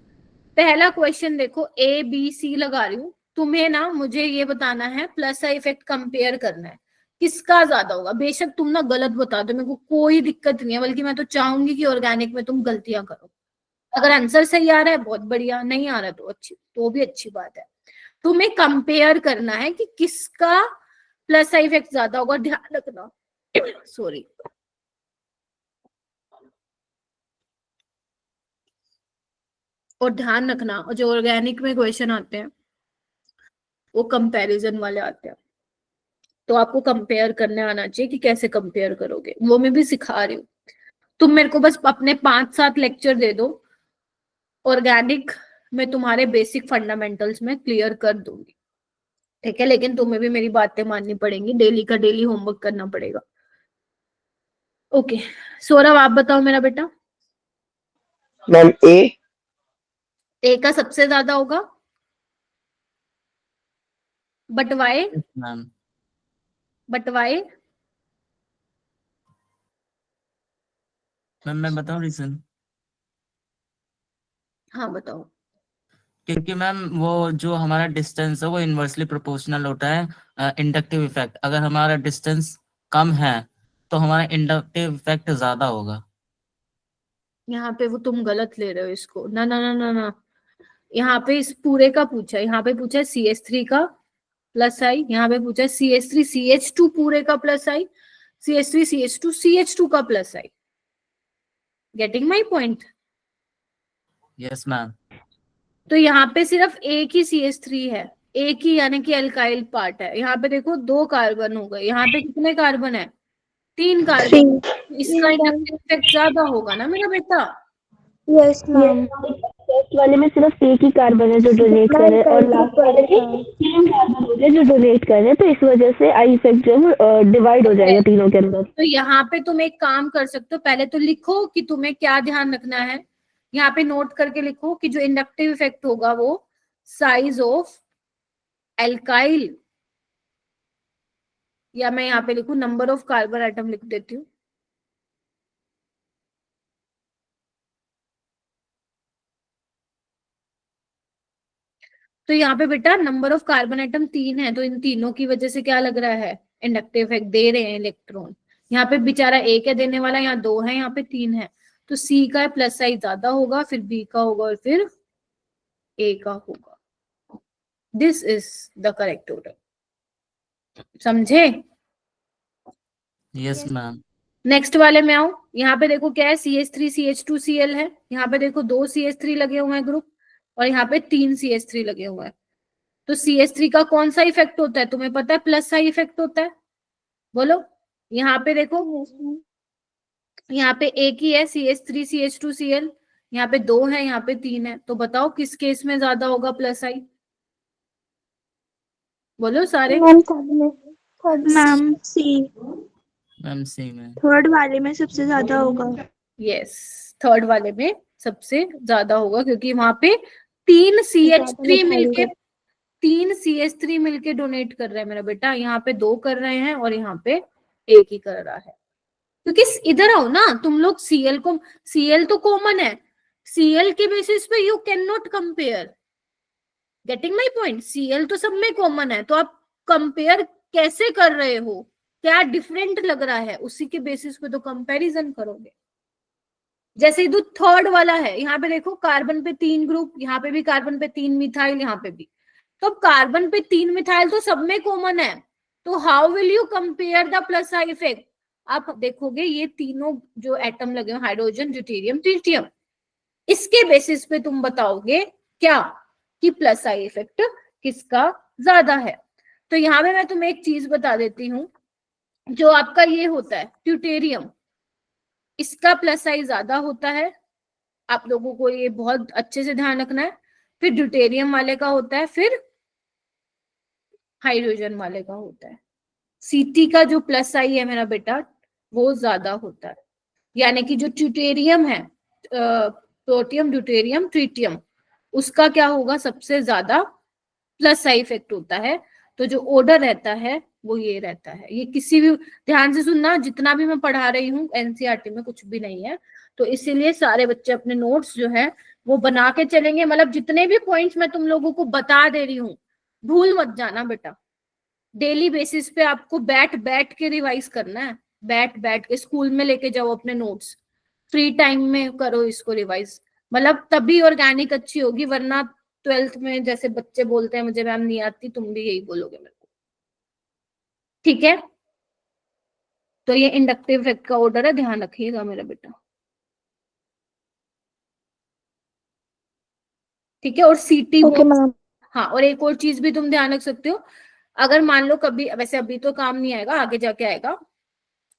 पहला क्वेश्चन देखो, ABC लगा रही हूँ। तुम्हें ना मुझे ये बताना है, प्लस आई इफेक्ट कंपेयर करना है, किसका ज्यादा होगा। बेशक तुम ना गलत बता दो, मेरे को कोई दिक्कत नहीं है, बल्कि मैं तो चाहूंगी कि ऑर्गेनिक में तुम गलतियां करो। अगर आंसर सही आ रहा है बहुत बढ़िया, नहीं आ रहा तो अच्छी, तो भी अच्छी बात है। तुम्हें कंपेयर करना है कि किसका प्लस आई इफेक्ट ज्यादा होगा। ध्यान रखना, सॉरी, और ध्यान रखना, और जो ऑर्गेनिक में क्वेश्चन आते हैं वो कंपैरिजन वाले आते हैं, तो आपको कंपेयर करने आना चाहिए कि कैसे कंपेयर करोगे, वो मैं भी सिखा रही हूँ। तुम मेरे को बस अपने 5-7 लेक्चर दे दो, ऑर्गेनिक में तुम्हारे बेसिक फंडामेंटल्स में क्लियर कर दूंगी। ठीक है, लेकिन तुम्हें भी मेरी बातें माननी पड़ेंगी, डेली का डेली होमवर्क करना पड़ेगा। ओके, सौरभ आप बताओ मेरा बेटा। मैम ए का सबसे ज्यादा होगा, but why? Yes, ma'am. But why? Ma'am मैं बताऊं रीजन? हाँ बताओ। क्योंकि मैम वो जो हमारा डिस्टेंस है वो इनवर्सली प्रोपोर्शनल होता है इंडक्टिव इफेक्ट। अगर हमारा डिस्टेंस कम है तो हमारा इंडक्टिव इफेक्ट ज्यादा होगा। यहाँ पे वो तुम गलत ले रहे हो इसको, ना ना ना ना ना। यहाँ पे इस पूरे का पूछा है, यहाँ पे पूछा है CH3 का प्लस आई, यहाँ पे पूछा है CH3 CH2 पूरे का प्लस आई, CH3 CH2 CH2 का plus I. Getting my point? Yes ma'am. तो यहाँ पे सिर्फ एक ही CH3 है, एक ही, यानी कि अल्काइल पार्ट है। यहाँ पे देखो 2 कार्बन हो गए, यहाँ पे कितने कार्बन है? 3 3. कार्बन। इसका इंडक्टिव इफेक्ट ज्यादा होगा ना मेरा बेटा। Yes, ma'am. फर्स्ट वाले में सिर्फ एक ही कार्बन है जो डोनेट कर रहे हैं और लास्ट वाले में 3 कार्बन हो गए जो डोनेट कर रहे हैं, तो इस वजह से आई इफेक्ट जो है डिवाइड हो जाएगा तीनों के अंदर। तो यहाँ पे तुम एक काम कर सकते हो, पहले तो लिखो कि तुम्हें क्या ध्यान रखना है। यहाँ पे नोट करके लिखो कि जो इंडक्टिव इफेक्ट होगा वो साइज ऑफ एल्काइल, या मैं यहाँ पे लिखूं नंबर ऑफ कार्बन एटम लिख देती हूँ। तो यहाँ पे बेटा नंबर ऑफ कार्बन एटम 3 है, तो इन तीनों की वजह से क्या लग रहा है? इंडक्टिव इफेक्ट दे रहे हैं इलेक्ट्रॉन। यहाँ पे बेचारा एक है देने वाला, यहाँ 2 है, यहाँ पे 3 है। तो C का प्लस साइज ज्यादा होगा, फिर B का होगा और फिर A का होगा। This is the correct order. समझे? Yes ma'am. नेक्स्ट वाले में आओ। यहाँ पे देखो क्या है, CH3 CH2 Cl है। यहाँ पे देखो 2 CH3 लगे हुए हैं ग्रुप, और यहाँ पे 3 CH3 लगे हुए हैं। तो CH3 का कौन सा इफेक्ट होता है तुम्हें पता है? प्लस साइड इफेक्ट होता है। बोलो। यहाँ पे देखो, यहाँ पे एक ही है CH3 CH2 Cl, यहाँ पे 2 है, यहाँ पे 3 है। तो बताओ किस केस में ज्यादा होगा प्लस साइड? बोलो सारे। Ma'am C. मैम सी में। थर्ड वाले में सबसे ज्यादा होगा. यस, थर्ड वाले में सबसे ज्यादा होगा, क्योंकि वहां पे 3 CH3 मिलके 3 CH3 मिलके डोनेट कर रहे हैं मेरा बेटा। यहाँ पे 2 कर रहे हैं और यहाँ पे एक ही कर रहा है। क्योंकि इधर आओ ना तुम लोग, Cl तो कॉमन है, Cl के बेसिस पे you can not compare. Getting my point? Cl तो सब में कॉमन है, तो आप कंपेयर कैसे कर रहे हो? क्या डिफरेंट लग रहा है, उसी के बेसिस पे तो कंपैरिजन करोगे। जैसे जो थर्ड वाला है, यहाँ पे देखो कार्बन पे 3 ग्रुप, यहाँ पे भी कार्बन पे 3 मिथाइल, यहाँ पे भी। तो कार्बन पे 3 मिथाइल तो सब में कॉमन है, तो how will you compare the plus side effect? आप देखोगे ये तीनों जो एटम लगे हैं, हाइड्रोजन ड्यूटेरियम ट्रिटियम, इसके बेसिस पे तुम बताओगे क्या कि प्लस साइड इफेक्ट किसका ज्यादा है। तो यहाँ पे मैं तुम्हें एक चीज बता देती हूँ, जो आपका ये होता है ट्यूटेरियम, इसका प्लस साइज ज्यादा होता है। आप लोगों को ये बहुत अच्छे से ध्यान रखना है। फिर ड्यूटेरियम वाले का होता है, फिर हाइड्रोजन वाले का होता है। सीटी का जो प्लस आई है मेरा बेटा, वो ज्यादा होता है। यानी कि जो ट्यूटेरियम है, प्रोटियम ड्यूटेरियम ट्रिटियम, उसका क्या होगा? सबसे ज्यादा प्लस साइड इफेक्ट होता है। तो जो ऑर्डर रहता है वो ये रहता है। ये किसी भी, ध्यान से सुनना, जितना भी मैं पढ़ा रही हूँ एनसीईआरटी में कुछ भी नहीं है, तो इसीलिए सारे बच्चे अपने नोट्स जो है वो बना के चलेंगे। मतलब जितने भी पॉइंट्स मैं तुम लोगों को बता दे रही हूँ, भूल मत जाना बेटा। डेली बेसिस पे आपको बैठ बैठ के रिवाइज करना है, बैठ बैठ के। स्कूल में लेके जाओ अपने नोट्स, फ्री टाइम में करो इसको रिवाइज। मतलब तभी ऑर्गेनिक अच्छी होगी, वरना 12th में जैसे बच्चे बोलते हैं मुझे मैम नहीं आती, तुम भी यही बोलोगे मेरे को। ठीक है? तो ये इंडक्टिव इफेक्ट का ऑर्डर है, ध्यान रखिएगा मेरा बेटा। ठीक है? और सीटी Okay, ma'am. हाँ, और एक और चीज भी तुम ध्यान रख सकते हो। अगर मान लो कभी, वैसे अभी तो काम नहीं आएगा, आगे जाके आएगा,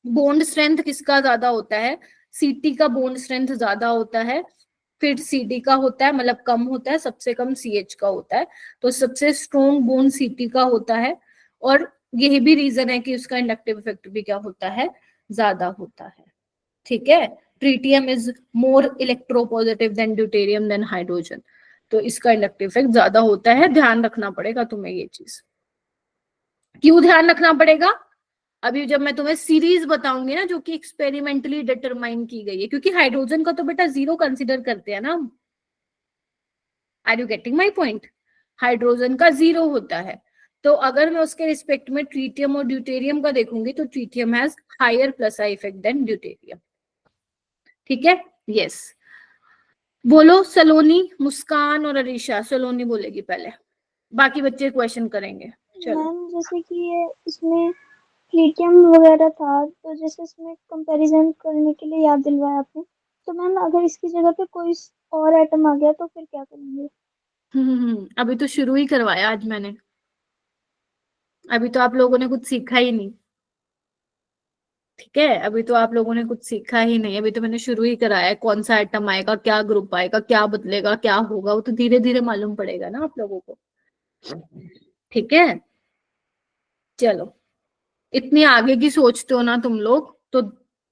बॉन्ड स्ट्रेंथ किसका ज्यादा होता है? सीटी का बॉन्ड स्ट्रेंथ ज्यादा होता है, फिर सीडी का होता है, मतलब कम होता है, सबसे कम सीएच का होता है। तो सबसे स्ट्रॉन्ग बॉन्ड सीटी का होता है, और यही भी रीजन है कि उसका इंडक्टिव इफेक्ट भी क्या होता है? ज्यादा होता है। ठीक है? Tritium is more electropositive than deuterium than hydrogen, तो इसका इंडक्टिव इफेक्ट ज्यादा होता है। ध्यान रखना पड़ेगा तुम्हें ये चीज। क्यों ध्यान रखना पड़ेगा? अभी जब मैं तुम्हें सीरीज बताऊंगी ना जो कि एक्सपेरिमेंटली डिटरमाइन की गई है, क्योंकि हाइड्रोजन का तो बेटा 0 कंसिडर करते हैं ना हम। Are you getting my point? Hydrogen का 0 होता है। तो अगर मैं उसके रिस्पेक्ट में ट्रीटियम और ड्यूटेरियम का देखूंगी तो tritium has higher plus I effect than deuterium. ठीक है, यस। बोलो सलोनी, मुस्कान और अरीशा। सलोनी बोलेगी पहले, बाकी बच्चे क्वेश्चन करेंगे। चलो। मैम जैसे कि ये इसमें ट्रीटियम वगैरह था, तो जैसे इसमें कंपैरिजन करने के लिए याद दिलवाया आपने, तो मैम अगर इसकी जगह पे कोई और आइटम आ गया तो फिर क्या करेंगे? अभी तो शुरू ही करवाया आज मैंने, अभी तो आप लोगों ने कुछ सीखा ही नहीं। ठीक है, अभी तो आप लोगों ने कुछ सीखा ही नहीं, अभी तो मैंने शुरू ही कराया है। कौन सा आइटम आएगा, क्या ग्रुप आएगा, क्या बदलेगा, क्या होगा, वो तो धीरे धीरे मालूम पड़ेगा ना आप लोगों को। ठीक है, चलो। इतनी आगे की सोचते हो ना तुम लोग तो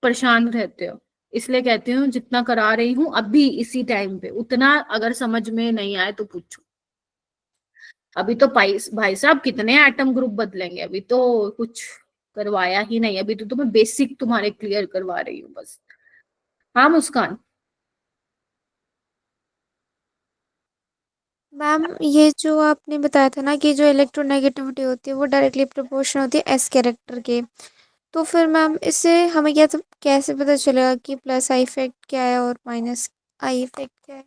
परेशान रहते हो, इसलिए कहती हूँ जितना करा रही हूँ अभी इसी टाइम पे उतना अगर समझ में नहीं आए तो पूछो। अभी तो भाई साहब कितने एटम ग्रुप बदलेंगे, अभी तो कुछ करवाया ही नहीं, अभी तो तुम्हें बेसिक तुम्हारे क्लियर करवा रही हूँ बस। हाँ मुस्कान। मैम ये जो आपने बताया था ना कि जो इलेक्ट्रोनेगेटिविटी होती है वो डायरेक्टली प्रोपोर्शनल होती है एस कैरेक्टर के, तो फिर मैम इससे हमें क्या कैसे पता चलेगा कि प्लस आई इफेक्ट क्या है और माइनस आई इफेक्ट क्या है?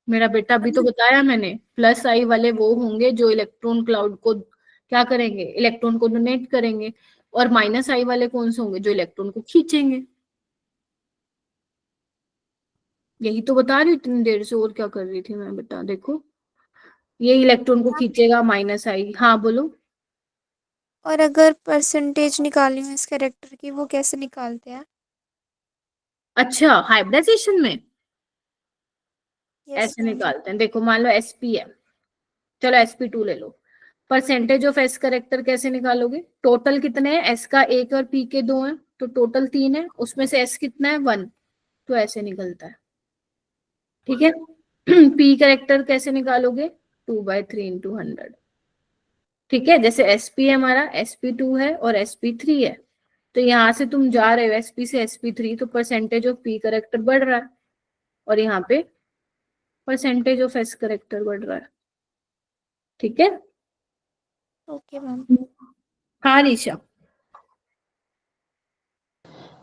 मेरा बेटा अभी तो बताया मैंने, प्लस आई वाले वो होंगे जो इलेक्ट्रॉन क्लाउड को क्या करेंगे, इलेक्ट्रॉन को डोनेट करेंगे, और माइनस आई वाले कौन से होंगे, जो इलेक्ट्रॉन को खींचेंगे। यही तो बता रही हूँ इतनी देर से, और क्या कर रही थी मैं बेटा? देखो, ये इलेक्ट्रॉन को खींचेगा माइनस आई। हाँ बोलो। और अगर परसेंटेज निकालनी हो इस कैरेक्टर की, वो कैसे निकालते हैं? अच्छा, हाइब्रिडाइजेशन में यस ऐसे मैम। निकालते हैं। देखो मान लो sp है, चलो sp2 ले लो। परसेंटेज ऑफ एस करेक्टर कैसे निकालोगे? टोटल कितने हैं, एस का एक और पी के दो हैं, तो टोटल 3 है, उसमें से एस कितना है 1, तो ऐसे निकलता है। ठीक है। पी करेक्टर कैसे निकालोगे? 2/3 × 100। ठीक है, जैसे sp है हमारा, sp2 है और sp3 है, तो यहां से तुम जा रहे हो sp से sp3, तो परसेंटेज ऑफ पी करेक्टर बढ़ रहा है, और यहाँ पे परसेंटेज ऑफ एस करेक्टर बढ़ रहा है। ठीक है। Okay ma'am. हाँ रीशा।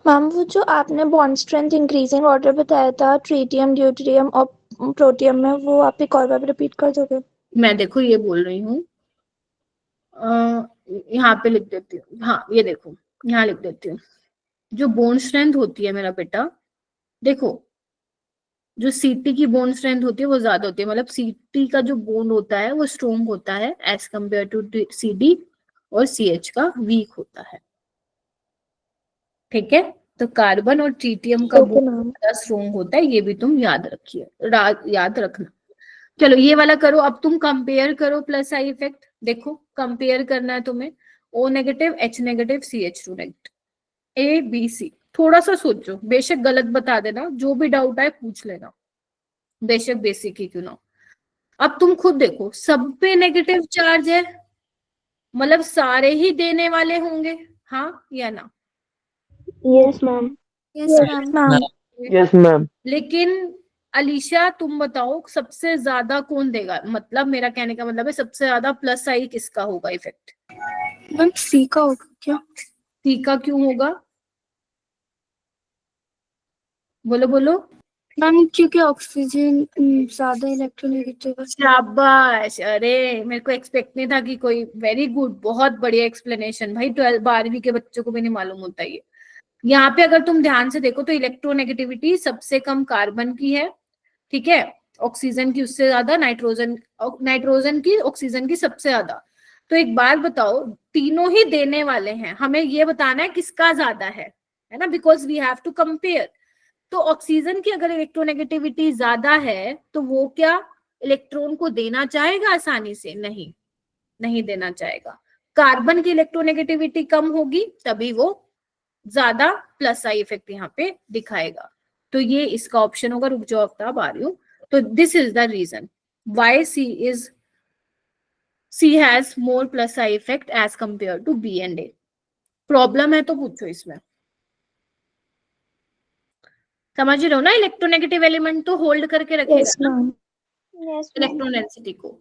मैम वो जो आपने बॉन्ड स्ट्रेंथ इंक्रीजिंग ऑर्डर बताया था ट्रीटियम, ड्यूटेरियम और प्रोटियम में, वो आप एक और बार रिपीट कर दोगे? मैं देखो ये बोल रही हूँ, यहाँ पे लिख देती हूँ। हाँ ये देखो, यहाँ लिख देती हूँ। जो बोन स्ट्रेंथ होती है मेरा बेटा, देखो जो सीटी की बोन स्ट्रेंथ होती है वो ज्यादा होती है, मतलब सीटी का जो बोन होता है वो स्ट्रोंग होता है एज कम्पेयर टू सीडी, और सीएच का वीक होता है। ठीक है, तो कार्बन और ट्रीटियम का ओके बोन मैम। ज्यादा स्ट्रोंग होता है, ये भी तुम याद रखिए, याद रखना। चलो ये वाला करो, अब तुम कंपेयर करो प्लस आई इफेक्ट। देखो कंपेयर करना है तुम्हें, O negative, H negative, C H two negative, A B C. थोड़ा सा सोचो, बेशक गलत बता देना, जो भी डाउट आए पूछ लेना, बेशक बेसिक ही क्यों ना। अब तुम खुद देखो, सब पे नेगेटिव चार्ज है, मतलब सारे ही देने वाले होंगे, हाँ या ना? Yes ma'am. Yes ma'am. Ma'am yes ma'am. लेकिन अलीशा तुम बताओ सबसे ज्यादा कौन देगा, मतलब मेरा कहने का मतलब है सबसे ज्यादा प्लस आई किसका होगा इफेक्ट? मैम सी का होगा क्या? सी का क्यों होगा? बोलो बोलो। मैम क्योंकि ऑक्सीजन ज्यादा इलेक्ट्रोनेगेटिव है। शाबाश, अरे मेरे को एक्सपेक्ट नहीं था कि कोई, वेरी गुड, बहुत बढ़िया एक्सप्लेनेशन भाई, 12वीं के बच्चों को भी नहीं मालूम होता ये। यहाँ पे अगर तुम ध्यान से देखो तो इलेक्ट्रोनेगेटिविटी सबसे कम कार्बन की है, ठीक है, ऑक्सीजन की उससे ज्यादा, नाइट्रोजन की, ऑक्सीजन की सबसे ज्यादा। तो एक बात बताओ, तीनों ही देने वाले हैं, हमें ये बताना है किसका ज्यादा है ना, because we have to compare. तो ऑक्सीजन की अगर इलेक्ट्रोनेगेटिविटी ज्यादा है तो वो क्या इलेक्ट्रॉन को देना चाहेगा आसानी से? नहीं, नहीं देना चाहेगा। कार्बन की इलेक्ट्रोनेगेटिविटी कम होगी तभी वो ज्यादा प्लस आई इफेक्ट यहाँ पे दिखाएगा। तो ये इसका ऑप्शन होगा। रुक जाओ आफ्ताब, आ रही हूँ। तो this is the reason why C has more plus I effect as compared to B and A. Problem है तो पूछो इसमें। समझ रहे हो ना, इलेक्ट्रोनेगेटिव एलिमेंट तो होल्ड करके रखेगा यस ना ma'am. Yes ma'am. Electron density को।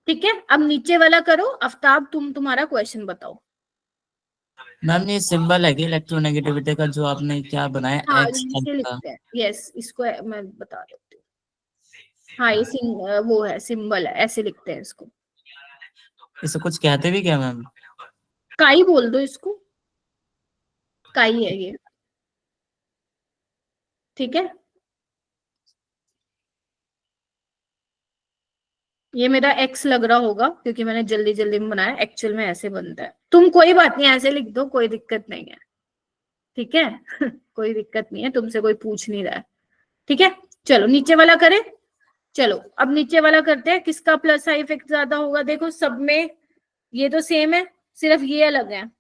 ठीक है, अब नीचे वाला करो। आफ्ताब तुम्हारा क्वेश्चन बताओ। मैम ये सिंबल है कि इलेक्ट्रोनेगेटिविटी का जो आपने क्या बनाया हाँ एक्स नीचे का। लिखते हैं, यस इसको मैं बता देती हूँ। हाँ ये वो है, सिंबल है, ऐसे लिखते हैं इसको। इसे कुछ कहते भी क्या मैम? काई बोल दो इसको, काई है ये। ठीक है, ये मेरा एक्स लग रहा होगा क्योंकि मैंने जल्दी जल्दी में बनाया, एक्चुअल में ऐसे बनता है। तुम कोई बात नहीं, ऐसे लिख दो, कोई दिक्कत नहीं है। ठीक है कोई दिक्कत नहीं है, तुमसे कोई पूछ नहीं रहा है। ठीक है, चलो नीचे वाला करें। चलो अब नीचे वाला करते हैं, किसका प्लस आई इफेक्ट ज्यादा होगा। देखो सब में ये तो सेम है, सिर्फ ये अलग है।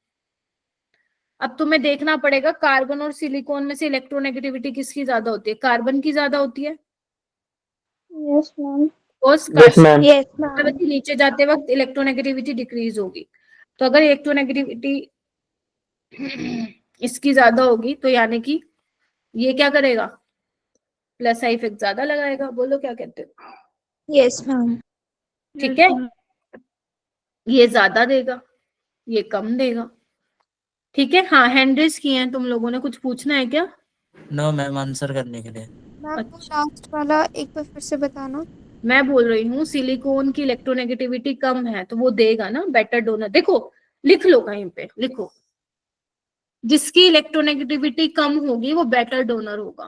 अब तुम्हें देखना पड़ेगा कार्बन और सिलिकॉन में से इलेक्ट्रोनेगेटिविटी किसकी ज्यादा होती है। कार्बन की ज्यादा होती है, yes ma'am. Yes ma'am. Yes ma'am. नीचे जाते वक्त इलेक्ट्रोनेगेटिविटी डिक्रीज होगी। तो अगर इलेक्ट्रोनेगेटिविटी इसकी ज्यादा होगी तो यानी कि ये क्या करेगा, प्लस आई इफेक्ट ज्यादा लगाएगा। बोलो क्या कहते हो। Yes ma'am. ठीक है, ये ज्यादा देगा, ये कम देगा। ठीक है, हाँ हैंड रेज किए हैं तुम लोगों ने, कुछ पूछना है क्या। नो मैम, आंसर करने के लिए। मैम वो लास्ट वाला एक बार फिर से बताना। मैं बोल रही हूँ सिलिकॉन की इलेक्ट्रोनेगेटिविटी कम है तो वो देगा ना बेटर डोनर। देखो लिख लो, कहीं पे लिखो, जिसकी इलेक्ट्रोनेगेटिविटी कम होगी वो बेटर डोनर होगा।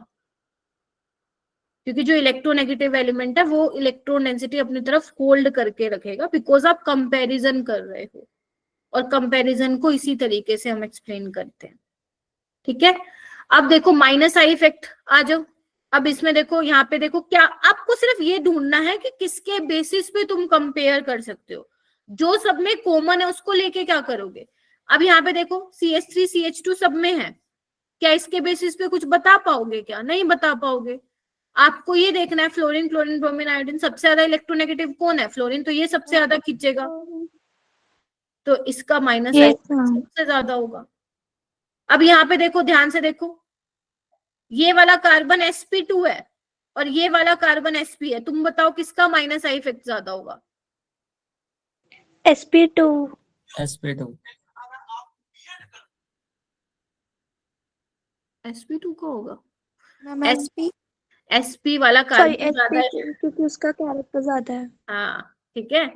क्योंकि जो इलेक्ट्रोनेगेटिव एलिमेंट है वो इलेक्ट्रॉन डेंसिटी अपनी तरफ होल्ड करके रखेगा, बिकॉज आप कंपैरिजन कर रहे हो, और कंपैरिजन को इसी तरीके से हम एक्सप्लेन करते हैं। ठीक है, अब देखो माइनस आई इफेक्ट आ जाओ। अब इसमें देखो, यहाँ पे देखो, क्या आपको सिर्फ ये ढूंढना है कि किसके बेसिस पे तुम कंपेयर कर सकते हो। जो सब में कॉमन है उसको लेके क्या करोगे। अब यहाँ पे देखो CH3 CH2 सब में है, क्या इसके बेसिस पे कुछ बता पाओगे, क्या नहीं बता पाओगे। आपको ये देखना है फ्लोरीन क्लोरीन ब्रोमीन आयोडीन सबसे ज्यादा इलेक्ट्रोनेगेटिव कौन है, फ्लोरीन, तो ये सबसे ज्यादा खींचेगा, तो इसका माइनस आई यस मैम। सबसे ज्यादा होगा। अब यहाँ पे देखो, ध्यान से देखो, ये वाला कार्बन sp2 है और ये वाला कार्बन sp है, तुम बताओ किसका माइनस आई इफेक्ट ज्यादा होगा। sp2। sp2। sp2 का होगा, मैम sp sp वाला सॉरी कार्बन ज्यादा है। sp2 क्योंकि उसका कैरेक्टर ज्यादा है। हाँ ठीक है,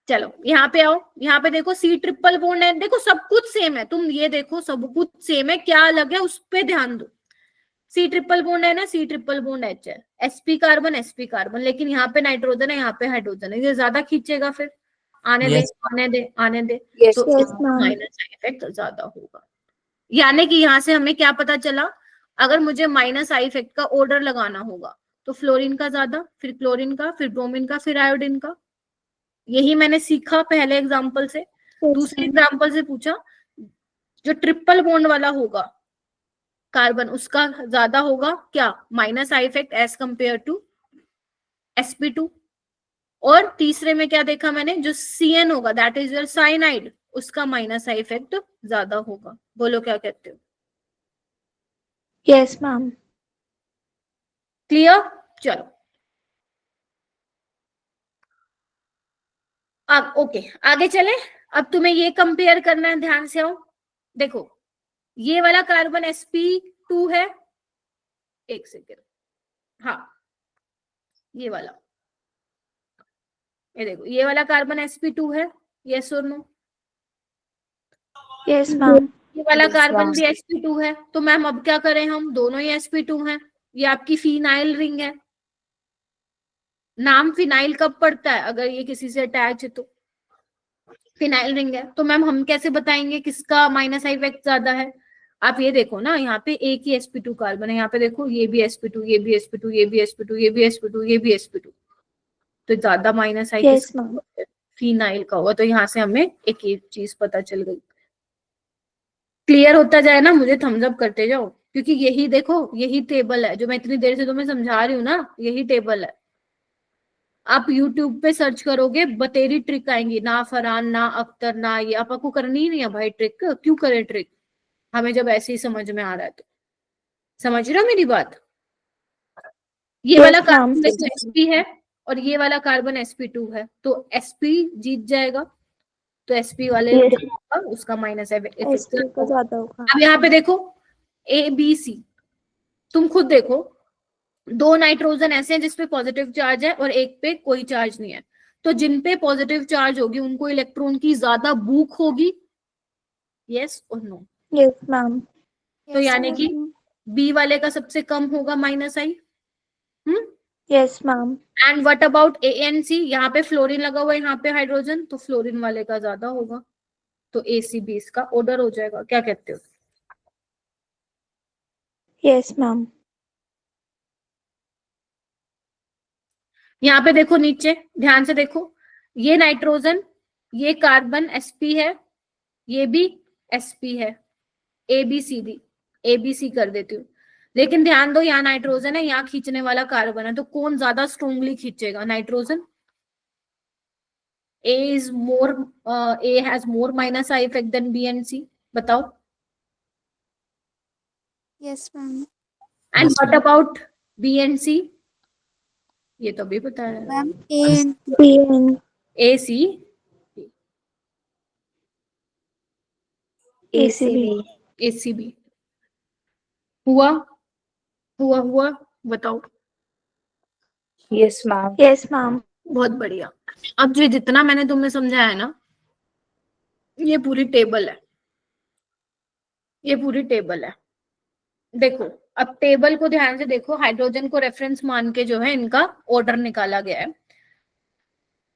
चलो यहाँ पे आओ। यहाँ पे देखो C ट्रिपल बॉन्ड है, देखो सब कुछ सेम है, तुम ये देखो सब कुछ सेम है, क्या अलग है उस पे ध्यान दो। C ट्रिपल बॉन्ड है ना, C ट्रिपल बॉन्ड H है, sp कार्बन, लेकिन यहाँ पे नाइट्रोजन है, यहाँ पे हाइड्रोजन है, ये ज्यादा खींचेगा। फिर आने दे, Yes. आने दे, आने दे, Yes, तो yes, ma'am. माइनस इफेक्ट ज्यादा होगा। यानी कि यहाँ से हमें क्या पता चला, अगर मुझे माइनस आई इफेक्ट का ऑर्डर लगाना होगा तो फ्लोरीन का ज्यादा, फिर क्लोरीन का, फिर ब्रोमीन का, फिर आयोडीन का। यही मैंने सीखा पहले एग्जाम्पल से। दूसरे एग्जाम्पल से पूछा, जो ट्रिपल बॉन्ड वाला होगा कार्बन उसका ज्यादा होगा क्या, minus I effect as compare to sp2। और तीसरे में क्या देखा मैंने, जो CN होगा दैट इज योर साइनाइड, उसका माइनस आई इफेक्ट ज्यादा होगा। बोलो क्या कहते हो। Yes ma'am. क्लियर, चलो अब ओके आगे चले। अब तुम्हें ये कंपेयर करना है, ध्यान से आओ। देखो ये वाला कार्बन sp2 है, एक सेकेंड, हाँ ये वाला, ये देखो ये वाला कार्बन sp2 है, यस और नो। Yes ma'am. ये वाला Yes, कार्बन ma'am. भी sp2 है, तो मैम अब क्या करें हम, दोनों ही sp2 हैं। ये आपकी फिनाइल रिंग है। नाम फिनाइल कब पड़ता है, अगर ये किसी से अटैच है तो फिनाइल रिंग है। तो मैम हम कैसे बताएंगे किसका माइनस आई इफेक्ट ज्यादा है। आप ये देखो ना, यहाँ पे एक ही sp2 कार्बन है, यहाँ पे देखो ये भी sp2, ये भी sp2, ये भी sp2, ये भी sp2, ये भी sp2, तो ज्यादा माइनस आई यस मैम। फिनाइल का होगा। तो यहाँ से हमें एक ही चीज पता चल गई। क्लियर होता जाए ना, मुझे थम्स अप करते जाओ, क्योंकि यही देखो, यही टेबल है जो मैं इतनी देर से तुम्हें समझा रही हूँ ना, यही टेबल है। आप YouTube पे सर्च करोगे बतेरी ट्रिक आएंगी, ना फरहान ना अख्तर ना ये, आपको करनी ही नहीं है भाई ट्रिक, क्यों करे ट्रिक, हमें जब ऐसे ही समझ में आ रहा है तो। समझ रहे हो मेरी बात? ये वाला Yes, ma'am. कार्बन sp है और ये वाला कार्बन sp2 है, तो sp जीत जाएगा, तो sp वाले Yes. का उसका माइनस SP का ज्यादा होगा। अब यहाँ पे देखो ए बी सी, तुम खुद देखो, 2 नाइट्रोजन ऐसे हैं जिसपे पॉजिटिव चार्ज है और एक पे कोई चार्ज नहीं है, तो जिन पे पॉजिटिव चार्ज होगी उनको इलेक्ट्रॉन की ज्यादा भूख होगी, यस और नो? Yes, ma'am. तो यानी कि बी वाले का सबसे कम होगा minus I. Yes, ma'am. And what about A N C, यहाँ पे फ्लोरीन लगा हुआ है, यहाँ पे हाइड्रोजन, तो फ्लोरीन वाले का ज्यादा होगा, तो ए सी बी इसका ऑर्डर हो जाएगा। क्या कहते हो? Yes, ma'am. यहाँ पे देखो नीचे ध्यान से देखो, ये नाइट्रोजन, ये कार्बन sp है, ये भी sp है, A B C D, A B C कर देती हूँ, लेकिन ध्यान दो यहाँ नाइट्रोजन है, यहाँ खींचने वाला कार्बन है, तो कौन ज्यादा स्ट्रोंगली खींचेगा? Nitrogen. A is more, A has more minus I effect than B and C. बताओ। Yes ma'am. And Yes, what ma'am. about B and C? ये तो अभी बता रहा है। Ma'am A and B and A C ACB. A C B हुआ हुआ हुआ, बताओ। Yes, ma'am. Yes, ma'am. बहुत बढ़िया। अब जो जितना मैंने तुम्हें समझाया है ना, ये पूरी टेबल है, ये पूरी टेबल है। देखो अब टेबल को ध्यान से देखो, हाइड्रोजन को रेफरेंस मान के जो है इनका ऑर्डर निकाला गया है,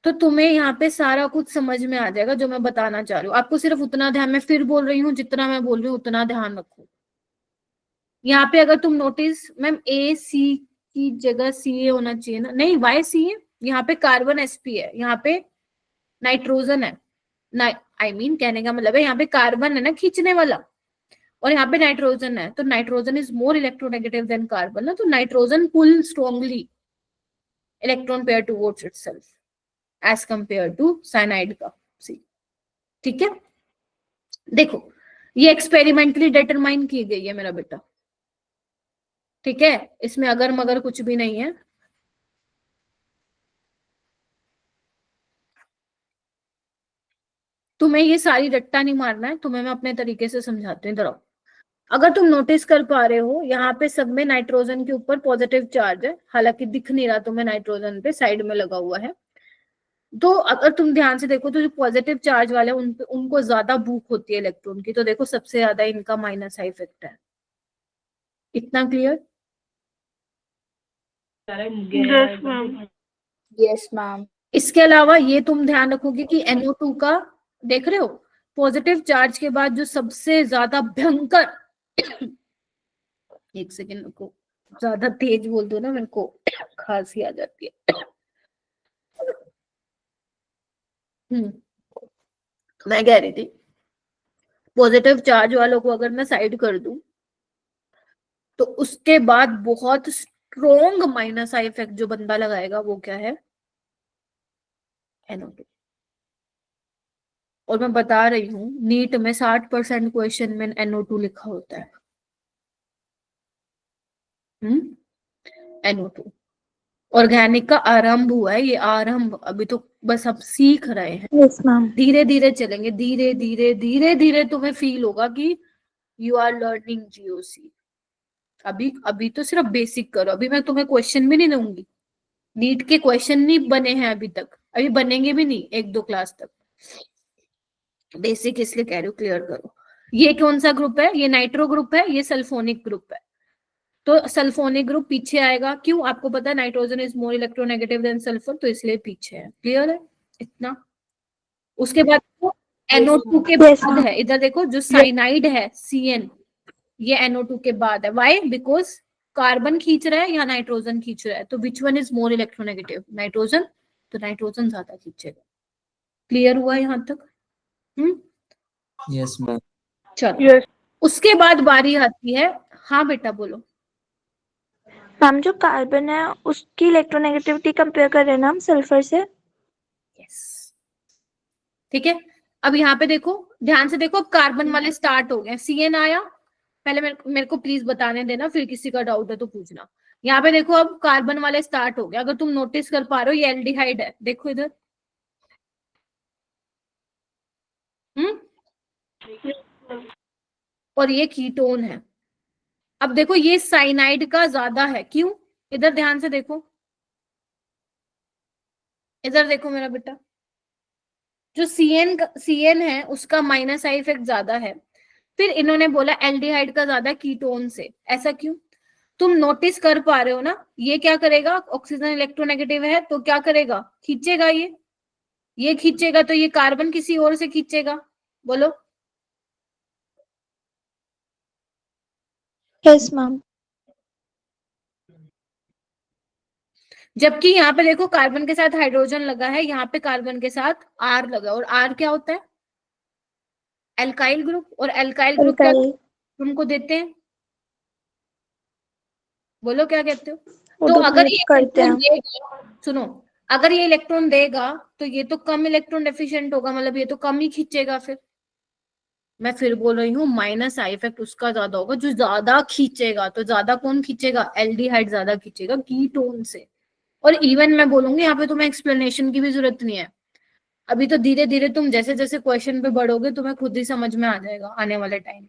तो तुम्हें यहाँ पे सारा कुछ समझ में आ जाएगा जो मैं बताना चाह रही हूँ। आपको सिर्फ उतना ध्यान, मैं फिर बोल रही हूँ, जितना मैं बोल रही हूँ उतना ध्यान रखो। यहाँ पे अगर तुम नोटिस, मैम ए सी की जगह सी ए होना चाहिए ना, नहीं वाई सी है, यहाँ पे कार्बन sp है, यहाँ पे नाइट्रोजन है, आई मीन कहने का मतलब है यहाँ पे कार्बन है ना खींचने वाला, और यहाँ पे नाइट्रोजन है, तो nitrogen is more electronegative than carbon ना, तो nitrogen pull strongly electron pair towards itself as compare to cyanide का सी। ठीक है, देखो ये एक्सपेरिमेंटली डिटरमाइन की गई है मेरा बेटा, ठीक है, इसमें अगर मगर कुछ भी नहीं है। तुम्हें ये सारी रट्टा नहीं मारना है, तुम्हें मैं अपने तरीके से समझाती हूँ, इधर आओ। अगर तुम नोटिस कर पा रहे हो, यहाँ पे सब में नाइट्रोजन के ऊपर पॉजिटिव चार्ज है, हालांकि दिख नहीं रहा तुम्हें, नाइट्रोजन पे साइड में लगा हुआ है, तो अगर तुम ध्यान से देखो तो जो पॉजिटिव चार्ज वाले उनको ज्यादा भूख होती है इलेक्ट्रॉन की, तो देखो सबसे ज्यादा इनका माइनस आई इफेक्ट है। इतना clear? Yes, ma'am. Yes, ma'am. इसके अलावा ये तुम ध्यान रखोगे कि NO2 का, देख रहे हो, पॉजिटिव चार्ज के बाद जो सबसे ज्यादा भयंकर एक सेकेंड रुको, ज्यादा तेज बोल दो ना मेरे को खांसी आ जाती है। मैं कह रही थी पॉजिटिव चार्ज वालों को अगर मैं साइड कर दूं, तो उसके बाद बहुत स्ट्रॉन्ग माइनस आई इफेक्ट जो बंदा लगाएगा वो क्या है? NO2। और मैं बता रही हूँ नीट में 60% क्वेश्चन में NO2 लिखा होता है। NO2 ऑर्गेनिक का आरंभ हुआ है, ये आरंभ, अभी तो बस अब सीख रहे हैं, Yes, ma'am. धीरे धीरे चलेंगे, धीरे धीरे धीरे धीरे तुम्हें फील होगा कि यू आर लर्निंग जीओसी। अभी अभी तो सिर्फ बेसिक करो, अभी मैं तुम्हें क्वेश्चन भी नहीं दूंगी, नीट के क्वेश्चन नहीं बने हैं अभी तक, अभी बनेंगे भी नहीं 1-2 क्लास तक, बेसिक इसलिए कह रही हूँ क्लियर करो। ये कौन सा ग्रुप है? ये नाइट्रो ग्रुप है, ये सल्फोनिक ग्रुप है, तो सल्फोनिक ग्रुप पीछे आएगा, क्यों? आपको पता है nitrogen is more electronegative then sulphur, तो इसलिए पीछे है। क्लियर है इतना? उसके बाद NO2 के Yes, बाद ma'am. है, इधर देखो जो साइनाइड है CN, ये NO2 के बाद है। व्हाई? बिकॉज कार्बन खींच रहा है या नाइट्रोजन खींच रहा है, तो which one is more electronegative? Nitrogen, तो नाइट्रोजन ज्यादा खींचेगा। क्लियर हुआ यहाँ तक? Yes, ma'am. चलो, उसके बाद बारी आती है, हाँ बेटा बोलो। मैम जो कार्बन है उसकी इलेक्ट्रोनेगेटिविटी कंपेयर कर रहे हैं ना हम सल्फर से। यस, ठीक है। अब यहाँ पे देखो, ध्यान से देखो, अब कार्बन वाले स्टार्ट हो गए, CN आया। पहले मेरे को प्लीज बताने देना, फिर किसी का डाउट है तो पूछना। यहाँ पे देखो, अब कार्बन वाले स्टार्ट हो गया। अगर तुम नोटिस कर पा रहे हो, ये एल्डिहाइड है, देखो इधर। और ये कीटोन है। अब देखो, ये साइनाइड का ज्यादा है, क्यों? इधर ध्यान से देखो, इधर देखो मेरा बेटा, जो CN है उसका माइनस आई इफेक्ट ज्यादा है। फिर इन्होंने बोला एल्डिहाइड का ज्यादा कीटोन से, ऐसा क्यों? तुम नोटिस कर पा रहे हो ना, ये क्या करेगा, ऑक्सीजन इलेक्ट्रोनेगेटिव है तो क्या करेगा, खींचेगा, ये खींचेगा, तो ये कार्बन किसी और से खींचेगा, बोलो। Yes ma'am. जबकि यहाँ पे देखो, कार्बन के साथ हाइड्रोजन लगा है, यहाँ पे कार्बन के साथ R लगा, और R क्या होता है, एल्काइल ग्रुप। और एल्काइल ग्रुप क्या तुमको देते हैं, बोलो क्या कहते हो? तो अगर ये करते हैं। सुनो, अगर ये इलेक्ट्रॉन देगा तो ये तो कम इलेक्ट्रॉन डेफिशिएंट होगा, मतलब ये तो कम ही खींचेगा। फिर मैं फिर बोल रही हूँ, माइनस आई इफेक्ट उसका ज्यादा होगा जो ज्यादा खींचेगा। तो ज्यादा कौन खींचेगा, एल्डिहाइड ज्यादा खींचेगा कीटोन से। और इवन मैं बोलूंगी, यहाँ पे तुम्हें एक्सप्लेनेशन की भी जरूरत नहीं है। अभी तो धीरे धीरे तुम जैसे जैसे क्वेश्चन पे बढ़ोगे, तुम्हें खुद ही समझ में आ जाएगा आने वाले टाइम।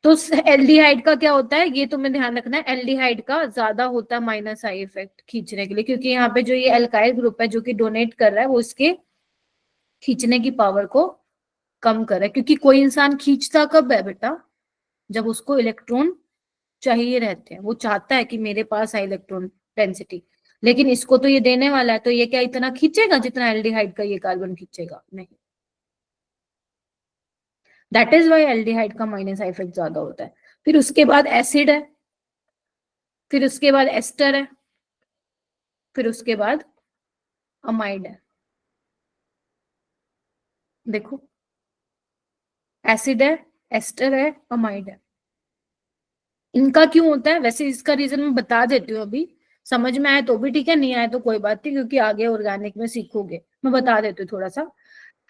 तो एल्डिहाइड का क्या होता है, ये तुम्हें ध्यान रखना है, एल्डिहाइड का ज्यादा होता है माइनस आई इफेक्ट खींचने के लिए, क्योंकि यहाँ पे जो ये एल्काइल ग्रुप है जो कि डोनेट कर रहा है, वो इसके खींचने की पावर को कम कर रहा है। क्योंकि कोई इंसान खींचता कब है बेटा, जब उसको इलेक्ट्रॉन चाहिए रहते हैं, वो चाहता है कि मेरे पास है इलेक्ट्रॉन डेंसिटी। लेकिन इसको तो ये देने वाला है, तो ये क्या इतना खींचेगा जितना एल्डिहाइड का ये कार्बन खींचेगा? नहीं। दैट इज वाई एल्डिहाइड का माइनस आई इफेक्ट ज्यादा होता है। फिर उसके बाद एसिड है, फिर उसके बाद एस्टर है, फिर उसके बाद अमाइड है। देखो, एसिड है, एस्टर है, अमाइड है। इनका क्यों होता है, वैसे इसका रीजन मैं बता देती हूँ अभी, समझ में आए तो भी ठीक है, नहीं आए तो कोई बात नहीं, क्योंकि आगे ऑर्गेनिक में सीखोगे। मैं बता देती हूँ थोड़ा सा,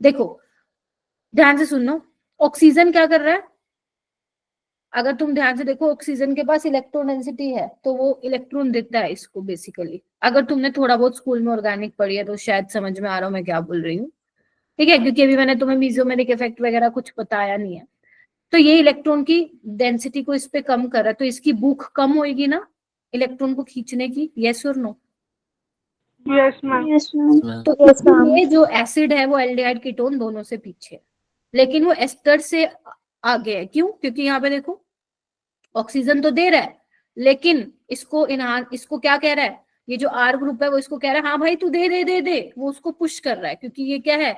देखो ध्यान से सुनो। ऑक्सीजन क्या कर रहा है, अगर तुम ध्यान से देखो, ऑक्सीजन के पास इलेक्ट्रॉन डेंसिटी है, तो वो इलेक्ट्रॉन देता है इसको बेसिकली। अगर तुमने थोड़ा बहुत स्कूल में ऑर्गेनिक पढ़ी है तो शायद समझ में आ रहा हूँ मैं क्या बोल रही हूँ, ठीक है? क्योंकि अभी मैंने तुम्हें मीजोमेरिक इफेक्ट वगैरह कुछ बताया नहीं है। तो ये इलेक्ट्रॉन की डेंसिटी को इस पे कम कर रहा है, तो इसकी भूख कम होगी ना इलेक्ट्रॉन को खींचने की, यस और no? Yes ma'am. Yes ma'am. तो इसलिए जो एसिड है वो एल्डिहाइड कीटोन दोनों से पीछे है, लेकिन वो एस्टर से आगे है। क्यों? क्योंकि यहाँ पे देखो, ऑक्सीजन तो दे रहा है, लेकिन इसको क्या कह रहा है, ये जो R ग्रुप है वो इसको कह रहा है हाँ भाई तू दे दे दे दे, वो उसको पुश कर रहा है, क्योंकि ये क्या है,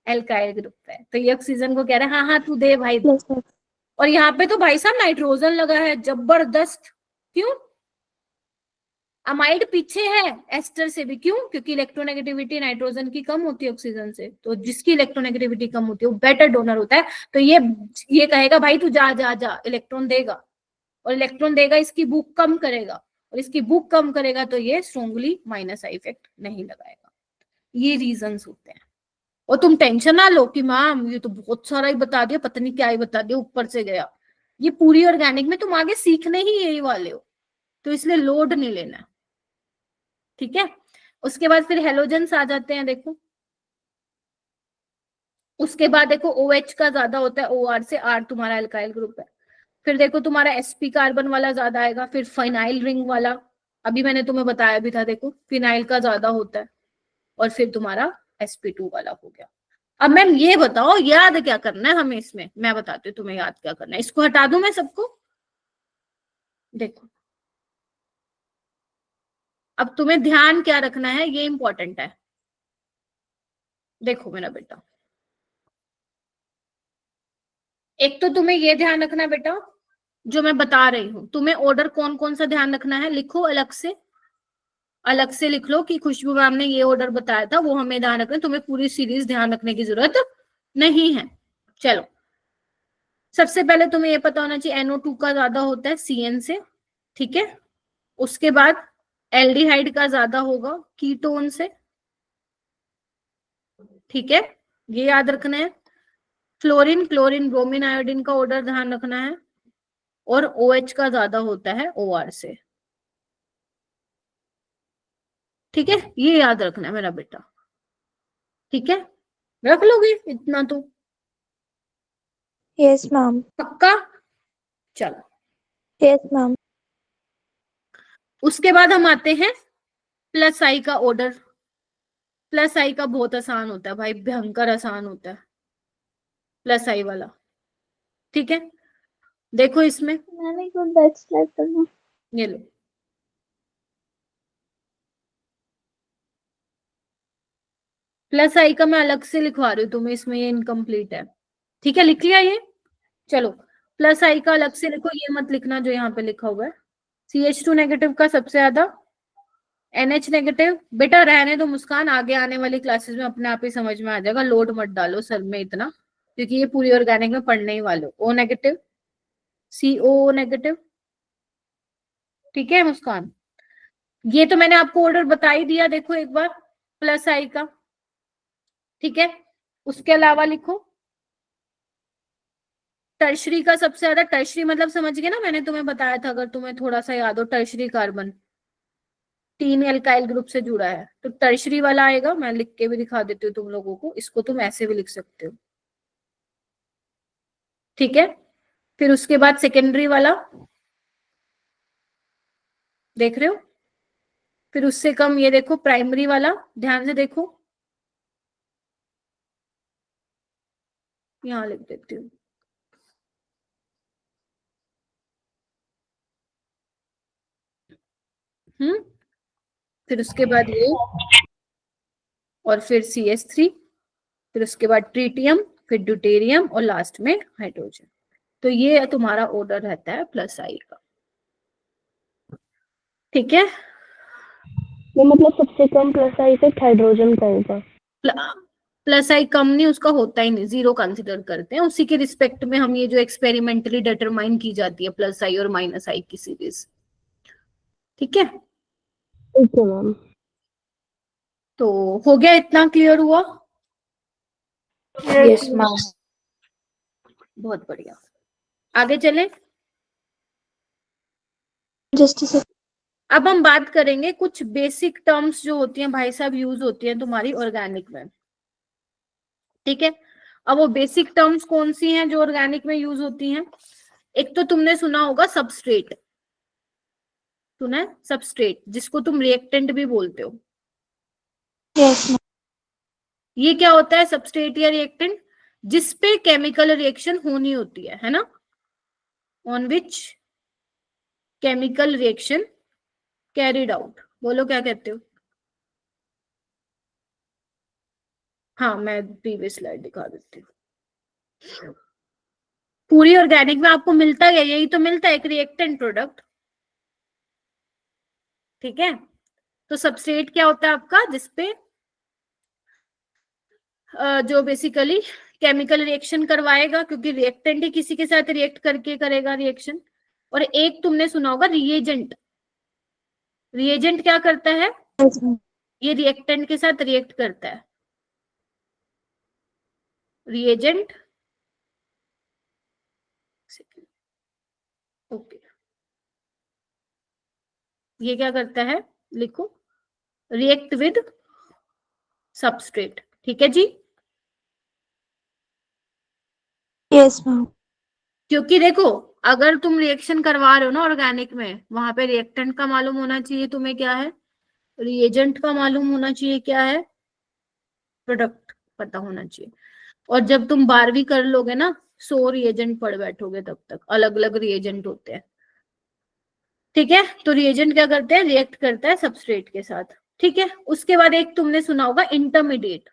एल्काइल ग्रुप है। तो ये ऑक्सीजन को कह रहा है हाँ हाँ तू दे भाई। और यहाँ पे तो भाई साहब नाइट्रोजन लगा है जबरदस्त। क्यों? अमाइड पीछे है एस्टर से भी, क्यों? क्योंकि इलेक्ट्रोनेगेटिविटी नाइट्रोजन की कम होती है ऑक्सीजन से, तो जिसकी इलेक्ट्रोनेगेटिविटी कम होती है वो बेटर डोनर होता है। तो ये कहेगा भाई तू जा जा जा, इलेक्ट्रॉन देगा, और इलेक्ट्रॉन देगा, इसकी भूख कम करेगा, और इसकी भूख कम करेगा तो ये स्ट्रॉन्गली माइनस आई इफेक्ट नहीं लगाएगा। ये रीजंस होते हैं। और तुम टेंशन ना लो कि मैम ये तो बहुत सारा ही बता दिया, पता नहीं क्या ही बता दिया, ऊपर से गया। ये पूरी ऑर्गेनिक में तुम आगे सीखने ही यही वाले हो, तो इसलिए लोड नहीं लेना, ठीक है? उसके बाद फिर हेलोजेंस आ जाते हैं, देखो। उसके बाद देखो OH का ज्यादा होता है OR से, R तुम्हारा एल्काइल ग्रुप है। फिर देखो तुम्हारा sp कार्बन वाला ज्यादा आएगा, फिर फिनाइल रिंग वाला, अभी मैंने तुम्हें बताया भी था, देखो फिनाइल का ज्यादा होता है, और फिर तुम्हारा sp2 वाला हो गया। अब मैम ये बताओ याद क्या करना है हमें इसमें, मैं बताती हूँ तुम्हें याद क्या करना है। इसको हटा दूं मैं सबको, देखो अब तुम्हें ध्यान क्या रखना है, ये इंपॉर्टेंट है। देखो मेरा बेटा, एक तो तुम्हें ये ध्यान रखना है बेटा, जो मैं बता रही हूँ तुम्हें ऑर्डर कौन कौन सा ध्यान रखना है, लिखो अलग से लिख लो कि खुशबू मैम ने ये ऑर्डर बताया था, वो हमें ध्यान रखना है। तुम्हें पूरी सीरीज ध्यान रखने की जरूरत नहीं है। चलो, सबसे पहले तुम्हें ये पता होना चाहिए NO2 का ज्यादा होता है CN से, ठीक है। उसके बाद एल्डिहाइड का ज्यादा होगा कीटोन से, ठीक है, ये याद रखना है। फ्लोरीन, क्लोरीन, ब्रोमीन, आयोडीन का ऑर्डर ध्यान रखना है। और OH का ज्यादा होता है OR से, ठीक है, ये याद रखना है मेरा बेटा, ठीक है, रख लोगे इतना तो? Yes ma'am. पक्का? चलो, यस मैम। उसके बाद हम आते हैं प्लस आई का ऑर्डर। प्लस आई का बहुत आसान होता है भाई, भयंकर आसान होता है प्लस आई वाला, ठीक है। देखो इसमें, मैंने एक बार बैक स्लाइड करना। ये लो, प्लस आई का मैं अलग से लिखवा रही हूँ तुम्हें, इसमें ये इनकम्प्लीट है, ठीक है, लिख लिया ये। चलो, प्लस आई का अलग से लिखो, ये मत लिखना जो यहाँ पे लिखा हुआ है। CH2 नेगेटिव का सबसे ज्यादा, NH नेगेटिव। बेटा रहने दो मुस्कान, आगे आने वाली क्लासेस में अपने आप ही समझ में आ जाएगा, लोड मत डालो सर में इतना, क्योंकि ये पूरी ऑर्गेनिक में पढ़ने ही वाले हो। O नेगेटिव, CO नेगेटिव, ठीक है मुस्कान। ये तो मैंने आपको ऑर्डर बता ही दिया, देखो एक बार प्लस आई का, ठीक है। उसके अलावा लिखो टर्शरी का सबसे ज्यादा, टर्शरी मतलब समझ गए ना, मैंने तुम्हें बताया था, अगर तुम्हें थोड़ा सा याद हो, टर्शरी कार्बन 3 एल्काइल ग्रुप से जुड़ा है, तो टर्शरी वाला आएगा। मैं लिख के भी दिखा देती हूँ तुम लोगों को, इसको तुम ऐसे भी लिख सकते हो, ठीक है। फिर उसके बाद सेकेंडरी वाला देख रहे हो, फिर उससे कम ये देखो प्राइमरी वाला, ध्यान से देखो, यहां लिख देती हूँ, फिर उसके बाद ये, और फिर CH3, फिर उसके बाद ट्रीटियम, फिर ड्यूटेरियम, और लास्ट में हाइड्रोजन। तो ये तुम्हारा ऑर्डर रहता है प्लस आई का, ठीक है। तो मतलब सबसे कम प्लस आई इफेक्ट हाइड्रोजन का होगा। प्लस आई कम नहीं, उसका होता ही नहीं, जीरो कंसिडर करते हैं। उसी के रिस्पेक्ट में हम ये जो एक्सपेरिमेंटली डिटरमाइन की जाती है प्लस आई और माइनस आई की सीरीज, ठीक है। Okay ma'am. तो हो गया, इतना क्लियर हुआ? Yes ma'am. बहुत बढ़िया, आगे चले। जस्ट से अब हम बात करेंगे कुछ बेसिक टर्म्स जो होती हैं भाई साहब, यूज होती हैं तुम्हारी ऑर्गेनिक में, ठीक है। अब वो बेसिक टर्म्स कौन सी हैं जो ऑर्गेनिक में यूज होती हैं? एक तो तुमने सुना होगा सबस्ट्रेट, सुना है सबस्ट्रेट, जिसको तुम रिएक्टेंट भी बोलते हो। Yes ma'am. ये क्या होता है सबस्ट्रेट या रिएक्टेंट? जिसपे केमिकल रिएक्शन होनी होती है ना, on which chemical reaction carried out. बोलो क्या कहते हो? हाँ, मैं प्रीवियस स्लाइड दिखा देती हूँ। पूरी ऑर्गेनिक में आपको मिलता है यही तो मिलता है, एक रिएक्टेंट प्रोडक्ट, ठीक है। तो सबस्ट्रेट क्या होता है आपका? जिसपे जो बेसिकली केमिकल रिएक्शन करवाएगा, क्योंकि रिएक्टेंट ही किसी के साथ रिएक्ट करके करेगा रिएक्शन। और एक तुमने सुना होगा रिएजेंट। रिएजेंट क्या करता है? ये रिएक्टेंट के साथ रिएक्ट करता है। रिएजेंट, ओके, ये क्या करता है? लिखो, रिएक्ट विद सबस्ट्रेट, ठीक है जी। Yes ma'am. क्योंकि देखो, अगर तुम रिएक्शन करवा रहे हो ना ऑर्गेनिक में, वहां पे रिएक्टेंट का मालूम होना चाहिए तुम्हें क्या है, रिएजेंट का मालूम होना चाहिए क्या है, प्रोडक्ट पता होना चाहिए। और जब तुम 12वीं कर लोगे ना, 100 रिएजेंट पढ़ बैठोगे, तब तक अलग अलग रिएजेंट होते हैं, ठीक है। तो रिएजेंट क्या करते हैं? रिएक्ट करता है सबस्ट्रेट के साथ, ठीक है। उसके बाद एक तुमने सुना होगा इंटरमीडिएट।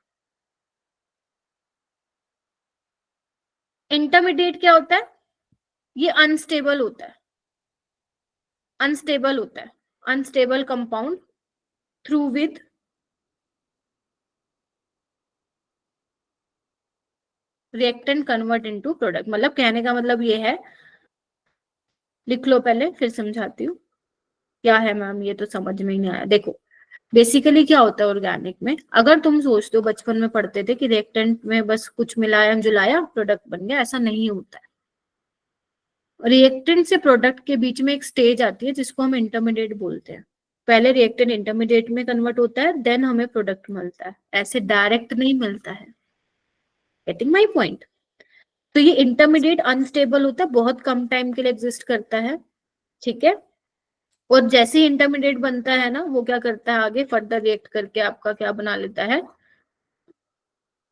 इंटरमीडिएट क्या होता है? ये अनस्टेबल होता है, अनस्टेबल होता है, unstable compound through with reactant convert into product. मतलब कहने का मतलब ये है, लिख लो पहले फिर समझाती हूँ। क्या है मैम, ये तो समझ में ही नहीं आया। देखो बेसिकली क्या होता है ऑर्गेनिक में, अगर तुम सोचते हो बचपन में पढ़ते थे कि रिएक्टेंट में बस कुछ मिलाया जुलाया प्रोडक्ट बन गया, ऐसा नहीं होता है। रिएक्टेंट से प्रोडक्ट के बीच में एक स्टेज आती है जिसको हम इंटरमीडिएट बोलते हैं। पहले रिएक्टेंट इंटरमीडिएट में कन्वर्ट होता है, देन हमें प्रोडक्ट मिलता है, ऐसे डायरेक्ट नहीं मिलता है। Getting my point? तो ये इंटरमीडिएट अनस्टेबल होता है, बहुत कम टाइम के लिए एग्जिस्ट करता है, ठीक है। और जैसे ही इंटरमीडिएट बनता है ना, वो क्या करता है, आगे फर्दर रिएक्ट करके आपका क्या बना लेता है,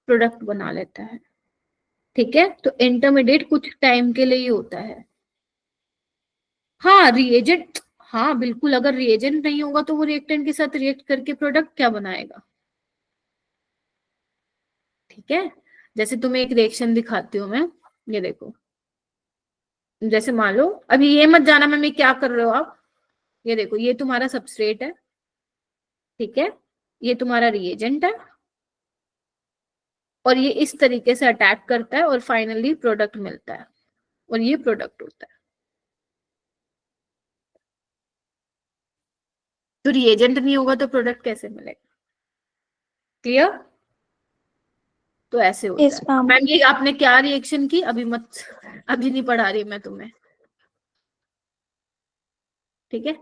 प्रोडक्ट बना लेता है, ठीक है। तो इंटरमीडिएट कुछ टाइम के लिए ही होता है। हाँ रिएजेंट, हाँ बिल्कुल, अगर रिएजेंट नहीं होगा तो वो रिएक्टेंट के साथ रिएक्ट करके प्रोडक्ट क्या बनाएगा, ठीक है। जैसे तुम्हें एक रिएक्शन दिखाती हूँ मैं, ये देखो, जैसे मान लो, अभी ये मत जाना मैं क्या कर रहे हो आप, ये देखो ये तुम्हारा सबस्ट्रेट है, ठीक है, ये तुम्हारा रिएजेंट है, और ये इस तरीके से अटैक करता है और फाइनली प्रोडक्ट मिलता है, और ये प्रोडक्ट होता है। तो रिएजेंट नहीं होगा तो प्रोडक्ट कैसे मिलेगा? क्लियर? तो ऐसे होता यस है। मैम। मैम ये आपने क्या रिएक्शन की, अभी मत, अभी नहीं पढ़ा रही मैं तुम्हें, ठीक है।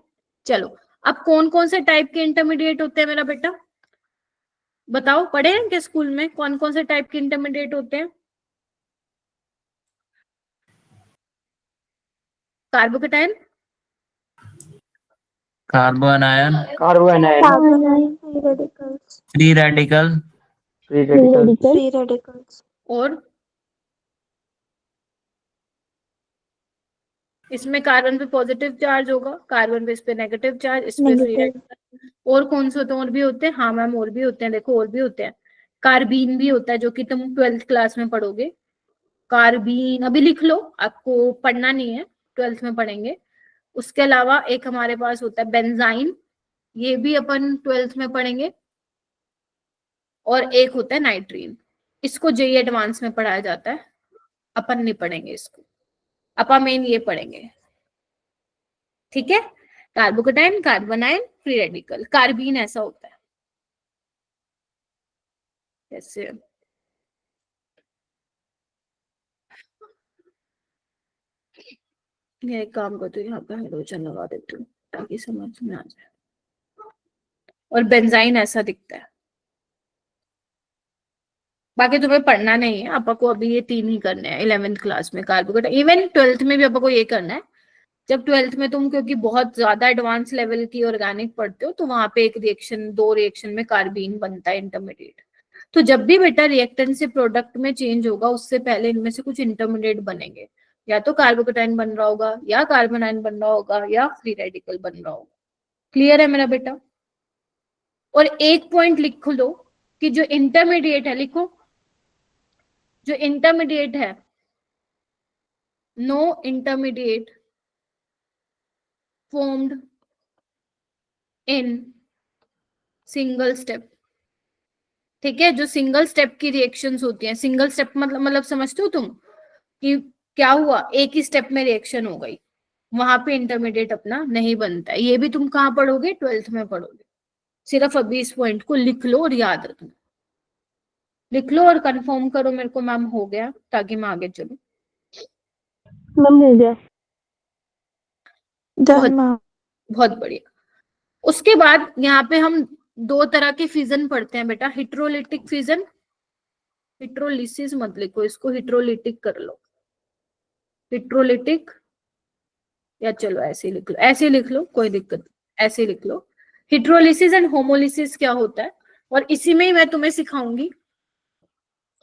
चलो, अब कौन कौन से टाइप के इंटरमीडिएट होते हैं मेरा बेटा, बताओ, पढ़े हैं क्या स्कूल में कौन कौन से टाइप के इंटरमीडिएट होते हैं? Carbocation, carbon ion, carbon ion, carbon ion, free radicals, free radical, free radical, free radicals, और इसमें कार्बन पे पॉजिटिव चार्ज होगा, कार्बन पे इस पे नेगेटिव चार्ज, इस पे फ्री नेगेटिव, रेडिकल। और कौन से होते हैं, और भी होते हैं, हाँ मैम और भी होते हैं, देखो और भी होते हैं। कार्बीन भी होता है, जो कि तुम 12th क्लास में पढ़ोगे। कार्बीन अभी लिख लो, आपको पढ़ना नहीं है, 12th में पढ़ेंगे। उसके अलावा एक हमारे पास होता है बेंजाइन, ये भी अपन 12th में पढ़ेंगे। और एक होता है नाइट्रीन, इसको जेई एडवांस में पढ़ाया जाता है, अपन नहीं पढ़ेंगे इसको, अपन मेन ये पढ़ेंगे, ठीक है। Carbocation, carbon ion, free radical. Carbene ऐसा होता है, जैसे ये एक काम करती हूँ, यहाँ पे हाइड्रोजन लगा देती हूँ ताकि समझ में आ जाए। और बेंजाइन ऐसा दिखता है। बाकी तुम्हें पढ़ना नहीं है, आपको को अभी ये 3 ही करने हैं 11th क्लास में, कार्बोकेटाइन। इवन 12th में भी आपको ये करना है। जब 12th में तुम क्योंकि बहुत ज्यादा एडवांस लेवल की ऑर्गेनिक पढ़ते हो, तो वहां पे एक रिएक्शन, 2 रिएक्शन में कार्बीन बनता है इंटरमीडिएट। तो जब भी बेटा रिएक्टेंट से प्रोडक्ट में चेंज होगा, उससे पहले इनमें से कुछ इंटरमीडिएट बनेंगे, या तो कार्बोकेटाइन बन रहा होगा, या कार्बन आयन बन रहा होगा, या फ्री रेडिकल बन रहा होगा। क्लियर है मेरा बेटा? और एक पॉइंट लिख लो कि जो इंटरमीडिएट है, लिखो, जो इंटरमीडिएट है, no intermediate formed in single step, ठीक है। जो सिंगल स्टेप की रिएक्शंस होती हैं, सिंगल स्टेप मतलब समझते हो तुम कि क्या हुआ, एक ही स्टेप में रिएक्शन हो गई, वहां पे इंटरमीडिएट अपना नहीं बनता है। ये भी तुम कहाँ पढ़ोगे, 12th में पढ़ोगे। सिर्फ अभी इस पॉइंट को लिख लो और याद रखना, लिख लो और कंफर्म करो मेरे को मैम हो गया, ताकि मैं आगे चलूं। मैम हो गया। बहुत डन मैम, बहुत बढ़िया। उसके बाद यहाँ पे हम 2 तरह के फिजन पढ़ते हैं बेटा, हिट्रोलिटिक फिजन, हिट्रोलिसिस मत लिखो इसको, हिट्रोलिटिक कर लो, हिट्रोलिटिक, या चलो ऐसे ही लिख लो, ऐसे ही लिख लो, कोई दिक्कत नहीं, ऐसे ही लिख लो। हिट्रोलिसिस एंड होमोलिसिस क्या होता है, और इसी में ही मैं तुम्हें सिखाऊंगी।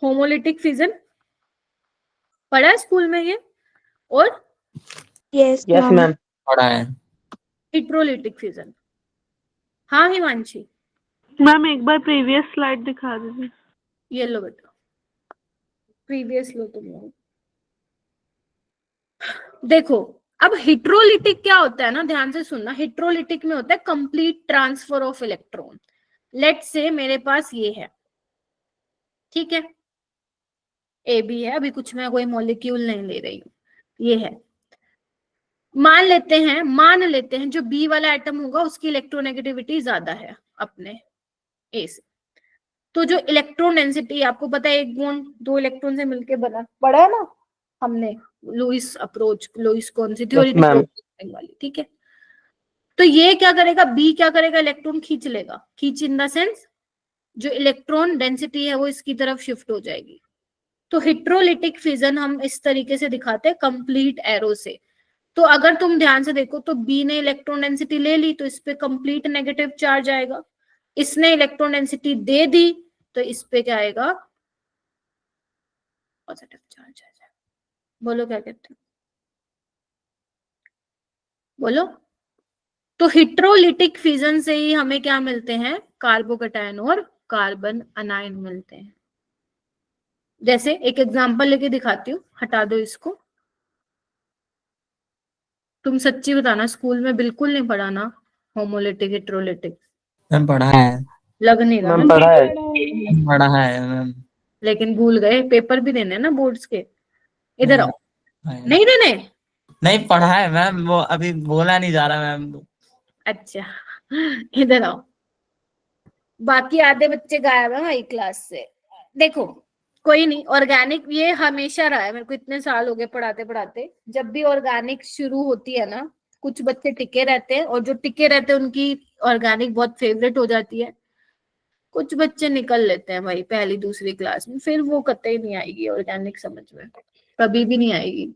होमोलिटिक फिजन पढ़ा है स्कूल में ये, और यस यस मैम, मैम। पढ़ा है। हिट्रोलिटिक फिजन। हाँ हिमांशी, मैम एक बार प्रीवियस स्लाइड दिखा दीजिए। ये लो बेटा, प्रीवियस लो तुम लोग। देखो, अब हिट्रोलिटिक क्या होता है ना, ध्यान से सुनना। हिट्रोलिटिक में होता है कंप्लीट ट्रांसफर ऑफ इलेक्ट्रॉन। लेट से मेरे पास ये है, ठीक है, ए बी है, अभी कुछ मैं कोई मॉलिक्यूल नहीं ले रही हूँ, ये है। मान लेते हैं जो बी वाला एटम होगा उसकी इलेक्ट्रोनेगेटिविटी ज्यादा है अपने ए से। तो जो इलेक्ट्रॉन डेंसिटी आपको पता है, एक बॉन्ड 2 इलेक्ट्रॉन से मिलके बना, पढ़ा है ना हमने, लुईस अप्रोच, लुईस कौन सी थ्योरी वाली, ठीक है। तो ये क्या करेगा, बी क्या करेगा, इलेक्ट्रॉन खींच लेगा, खींच इन द सेंस जो इलेक्ट्रॉन डेंसिटी है वो इसकी तरफ शिफ्ट हो जाएगी। तो हिट्रोलिटिक फिजन हम इस तरीके से दिखाते हैं कंप्लीट एरो से। तो अगर तुम ध्यान से देखो तो बी ने इलेक्ट्रॉन डेंसिटी ले ली तो इस पे कंप्लीट नेगेटिव चार्ज आएगा, इसने इलेक्ट्रॉन डेंसिटी दे दी तो इस पे क्या आएगा, पॉजिटिव चार्ज आ जाएगा। बोलो क्या कहते हो, बोलो। तो हिट्रोलिटिक फिजन से ही हमें क्या मिलते हैं, कार्बोकैटायन और कार्बन अनायन मिलते हैं। जैसे एक एग्जांपल लेके दिखाती हूँ, हटा दो इसको। तुम सच्ची बताना स्कूल में बिल्कुल नहीं पढ़ा ना होमोलिटिक हिट्रोलिटिक? मैम पढ़ा है, लग नहीं रहा मैम ना, पढ़ा है। पढ़ा है मैम। लेकिन भूल गए, पेपर भी देने हैं ना बोर्ड्स के। इधर आओ, नहीं नहीं देने? नहीं पढ़ा है मैम, वो अभी बोला नहीं जा रहा मैम। अच्छा इधर आओ, बाकी आधे बच्चे गायब है भाई क्लास से। देखो कोई नहीं, ऑर्गेनिक ये हमेशा रहा है, मेरे को इतने साल हो गए पढ़ाते पढ़ाते, जब भी ऑर्गेनिक शुरू होती है ना कुछ बच्चे टिके रहते हैं, और जो टिके रहते हैं उनकी ऑर्गेनिक बहुत फेवरेट हो जाती है। कुछ बच्चे निकल लेते हैं भाई पहली दूसरी क्लास में, फिर वो कतई नहीं आएगी ऑर्गेनिक समझ में, कभी भी नहीं आएगी।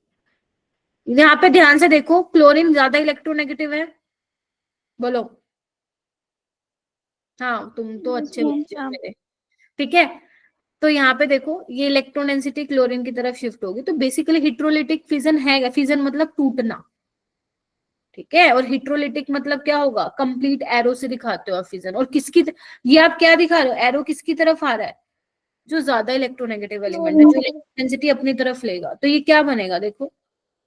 यहाँ पे ध्यान से देखो, क्लोरीन ज्यादा इलेक्ट्रोनेगेटिव है, बोलो। हाँ तुम तो अच्छे बच्चे हो मेरे, ठीक है। तो यहाँ पे देखो ये इलेक्ट्रॉन डेंसिटी क्लोरीन की तरफ शिफ्ट होगी, तो बेसिकली हिट्रोलिटिक फिजन है, फिजन मतलब टूटना, ठीक है। और हिट्रोलिटिक मतलब क्या होगा, कंप्लीट एरो से दिखाते हो आप फिजन। और किसकी ये आप क्या दिखा रहे हो, एरो किसकी तरफ आ रहा है, जो ज्यादा इलेक्ट्रोनेगेटिव एलिमेंट है, जो इलेक्ट्रॉन डेंसिटी अपनी तरफ लेगा। तो ये क्या बनेगा, देखो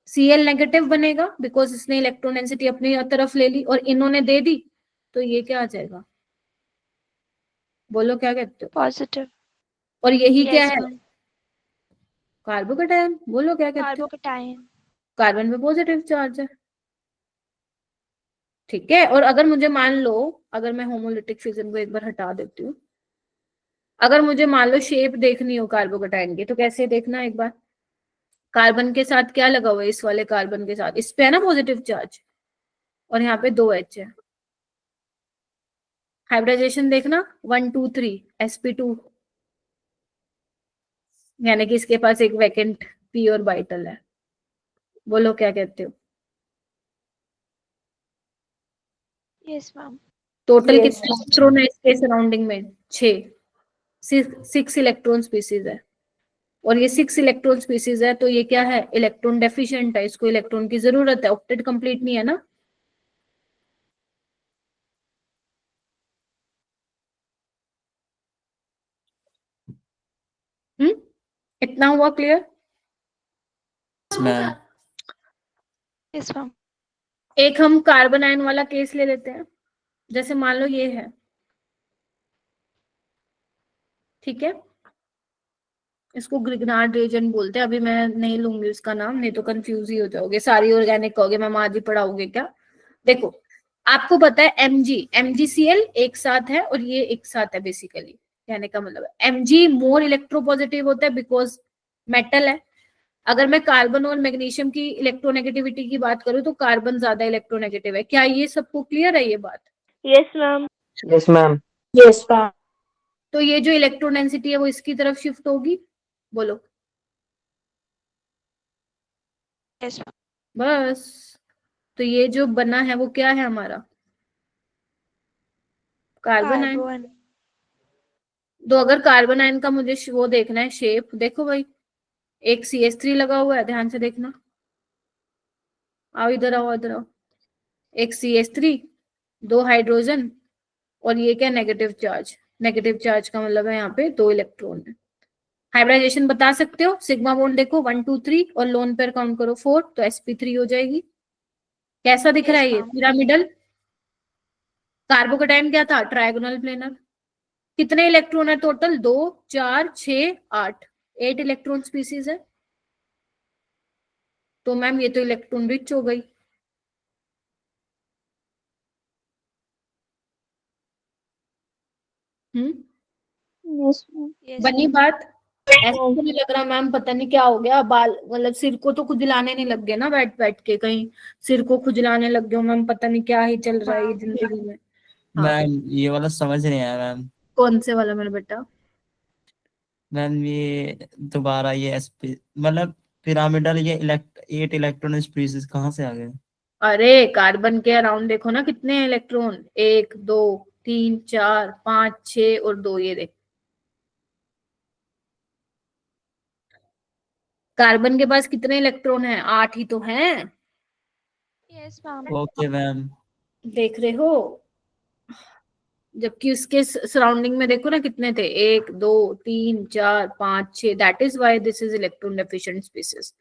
Cl नेगेटिव बनेगा बिकॉज इसने इलेक्ट्रॉन डेंसिटी अपनी तरफ ले ली और इन्होंने दे दी, तो ये क्या आ जाएगा, बोलो क्या कहते हो। पॉजिटिव। और यही क्या यस है, मैम, कार्बोकैटायन, बोलो क्या कहते हो। कार्बोकैटायन। कार्बन पे पॉजिटिव चार्ज है, ठीक है। और अगर मुझे मान लो, अगर मैं होमोलिटिक फिजन को एक बार हटा देती हूँ, अगर मुझे मान लो शेप देखनी हो कार्बोकैटायन की, तो कैसे देखना एक बार, कार्बन के साथ क्या लगा हुआ है, इस वाले कार्बन के साथ इस पे है ना पॉजिटिव चार्ज, और यहाँ पे 2 H है। हाइब्रिडाइजेशन देखना 1 2 3 sp2, यानी कि इसके पास एक वैकेंट p ऑर्बिटल है, बोलो क्या कहते हो। Yes ma'am. Total Yes. कितने इलेक्ट्रॉन है इसके सराउंडिंग में, 6 इलेक्ट्रॉन स्पीसीज है। और ये 6 इलेक्ट्रॉन स्पीसीज है, तो ये क्या है, इलेक्ट्रॉन डेफिशिएंट है, इसको इलेक्ट्रॉन की जरूरत है, ऑक्टेट कंप्लीट नहीं है ना। इतना हुआ क्लियर। Ma'am yes ma'am. एक हम कार्बन आयन वाला केस ले लेते हैं, जैसे मान लो ये है, ठीक है। इसको ग्रिग्नार्ड रिएजेंट बोलते हैं, अभी मैं नहीं लूंगी उसका नाम, नहीं तो कंफ्यूज ही हो जाओगे, सारी ऑर्गेनिक कहोगे मैम आज ही पढ़ाओगे क्या। देखो आपको पता है MgCl एक साथ है और ये एक साथ है, बेसिकली कहने का मतलब है Mg मोर इलेक्ट्रोपॉजिटिव होता है बिकॉज मेटल है। अगर मैं कार्बन और मैग्नीशियम की इलेक्ट्रोनेगेटिविटी की बात करूं तो कार्बन ज्यादा इलेक्ट्रोनेगेटिव है। क्या ये सबको क्लियर है ये बात? Yes ma'am. Yes ma'am. Yes, ma'am. तो ये जो इलेक्ट्रॉन डेंसिटी है वो इसकी तरफ शिफ्ट होगी, बोलो। Yes ma'am. बस, तो ये जो बना है वो क्या है हमारा, कार्बन आयन। कार्बन। तो अगर कार्बन आयन का मुझे वो देखना है शेप, देखो भाई एक CH3 लगा हुआ है, ध्यान से देखना, आओ इधर आओ इधर आओ, एक CH3 2 हाइड्रोजन, और ये क्या नेगेटिव चार्ज, नेगेटिव चार्ज का मतलब है यहाँ पे 2 इलेक्ट्रॉन है। हाइब्रिडाइजेशन बता सकते हो, सिग्मा बॉन्ड देखो 1 2 3 और लोन पेयर काउंट करो 4, तो sp3 हो जाएगी। कैसा दिख रहा है ये ma'am. पिरामिडल। कार्बोकैटायन क्या था, ट्रायगोनल प्लेनर। कितने इलेक्ट्रॉन है टोटल, 2 4 6 8, 8 इलेक्ट्रॉन स्पीसीज है। तो मैम ये तो इलेक्ट्रॉन रिच हो गई, यस मैम। बनी बात? ऐसा तो नहीं लग रहा मैम पता नहीं क्या हो गया, बाल मतलब सिर को तो खुजलाने नहीं लग गए ना बैठ बैठ के, कहीं सिर को खुजलाने लग गए मैम, पता नहीं क्या ही चल रहा है ये जिंदगी में। हाँ। मैम ये वाला समझ नहीं आया मैम। कौन से वाला मेरा बेटा? मैम ये दोबारा ये एसपी मतलब पिरामिडल ये 8 इलेक्ट्रॉन स्पीसीज कहाँ से आ गए? अरे कार्बन के अराउंड देखो ना कितने इलेक्ट्रॉन, 1 2 3 4 5 6 और 2, ये देख। कार्बन के पास कितने इलेक्ट्रॉन हैं? 8 ही तो हैं। Yes ma'am. Okay ma'am. देख रहे हो? जबकि उसके सराउंडिंग में देखो ना कितने थे, 1 2 3 4 5 6। That is why this is electron deficient species.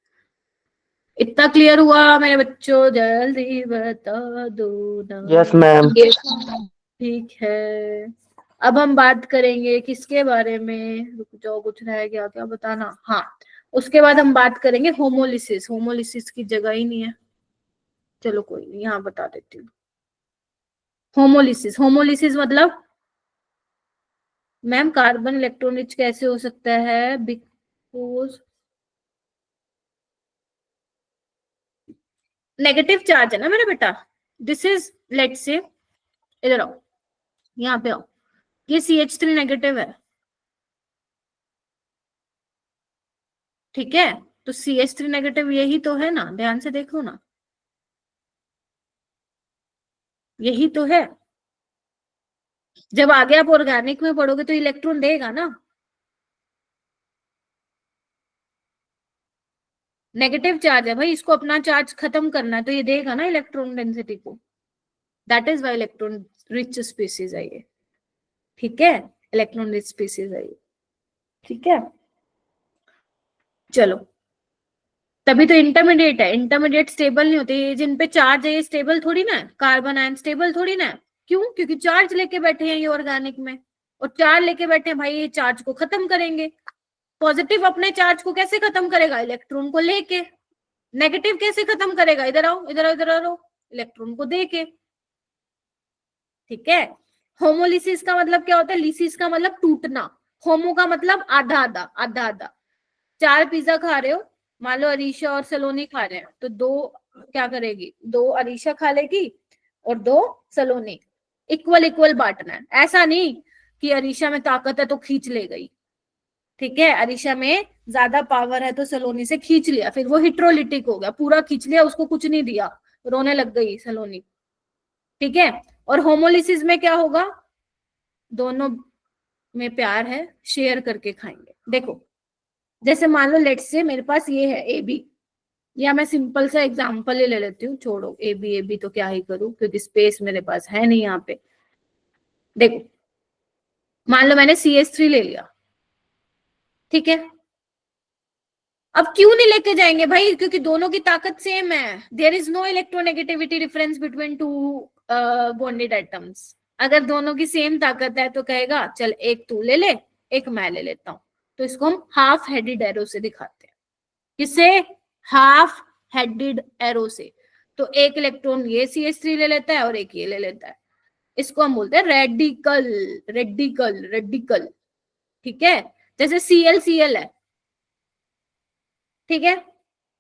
इतना क्लियर हुआ मेरे बच्चों? जल्दी बता दो ना। Yes ma'am. ठीक है, अब हम बात करेंगे किसके बारे में? रुक जाओ, कुछ रह गया क्या बताना? हाँ, उसके बाद हम बात करेंगे होमोलिसिस। होमोलिसिस की जगह ही नहीं है, चलो कोई नहीं, यहाँ बता देती हूँ। होमोलिसिस, होमोलिसिस मतलब मैम कार्बन इलेक्ट्रॉन रिच कैसे हो सकता है? बिकॉज नेगेटिव चार्ज है ना मेरा बेटा। दिस इज लेट्स से, इधर आओ, यहाँ पे आओ, ये CH3 नेगेटिव है, ठीक है? तो CH3 नेगेटिव यही तो है ना, ध्यान से देखो ना, यही तो है। जब आगे आप ऑर्गेनिक में पढ़ोगे तो इलेक्ट्रॉन देगा ना, नेगेटिव चार्ज है भाई, इसको अपना चार्ज खत्म करना है तो ये देगा ना इलेक्ट्रॉन डेंसिटी को। That is why electron rich species है ये, ठीक है? इलेक्ट्रॉन रिच स्पीसीज है ये, ठीक है? चलो, तभी तो इंटरमीडिएट है। इंटरमीडिएट स्टेबल नहीं होते, ये जिन पे चार्ज है ये स्टेबल थोड़ी ना है। कार्बन आयन स्टेबल थोड़ी ना है। क्यों? क्योंकि चार्ज लेके बैठे हैं ये ऑर्गेनिक में, और चार्ज लेके बैठे हैं भाई, ये चार्ज को खत्म करेंगे। पॉजिटिव अपने चार्ज को कैसे खत्म करेगा? इलेक्ट्रॉन को लेके। नेगेटिव कैसे खत्म करेगा? इधर आओ, इधर आओ, इधर आओ, इलेक्ट्रॉन को देके, ठीक है? होमोलिसिस का मतलब क्या होता है? लिसिस का मतलब टूटना, होमो का मतलब आधा आधा, आधा आधा। 4 पिज्जा खा रहे हो, मान लो अरीशा और सलोनी खा रहे हैं, तो 2 क्या करेगी? 2 अरीशा खा लेगी और 2 सलोनी। इक्वल इक्वल बांटना है, ऐसा नहीं कि अरीशा में ताकत है तो खींच ले गई, ठीक है? अरीशा में ज्यादा पावर है तो सलोनी से खींच लिया, फिर वो हिट्रोलिटिक हो गया, पूरा खींच लिया, उसको कुछ नहीं दिया, रोने लग गई सलोनी, ठीक है? और होमोलिसिस में क्या होगा? दोनों में प्यार है, शेयर करके खाएंगे। देखो, जैसे मान लो लेट्स से मेरे पास ये है AB, या मैं सिंपल सा एग्जांपल ही ले लेती हूँ, छोड़ो AB तो क्या ही करूं क्योंकि स्पेस मेरे पास है नहीं यहाँ पे। देखो, मान लो मैंने CH3 ले लिया, ठीक है? अब क्यों नहीं लेके जाएंगे भाई? क्योंकि दोनों की ताकत सेम है। There is no electronegativity difference between 2 bonded atoms. अगर दोनों की सेम ताकत है तो कहेगा चल एक तू ले ले, एक मैं ले लेता हूं। तो इसको हम हाफ हेडेड एरो से दिखाते हैं। किससे? हाफ हेडेड एरो से। तो एक इलेक्ट्रॉन ये CH3 ले लेता है और एक ये ले लेता है, इसको हम बोलते हैं रेडिकल। रेडिकल, रेडिकल, ठीक है? जैसे Cl है, ठीक है?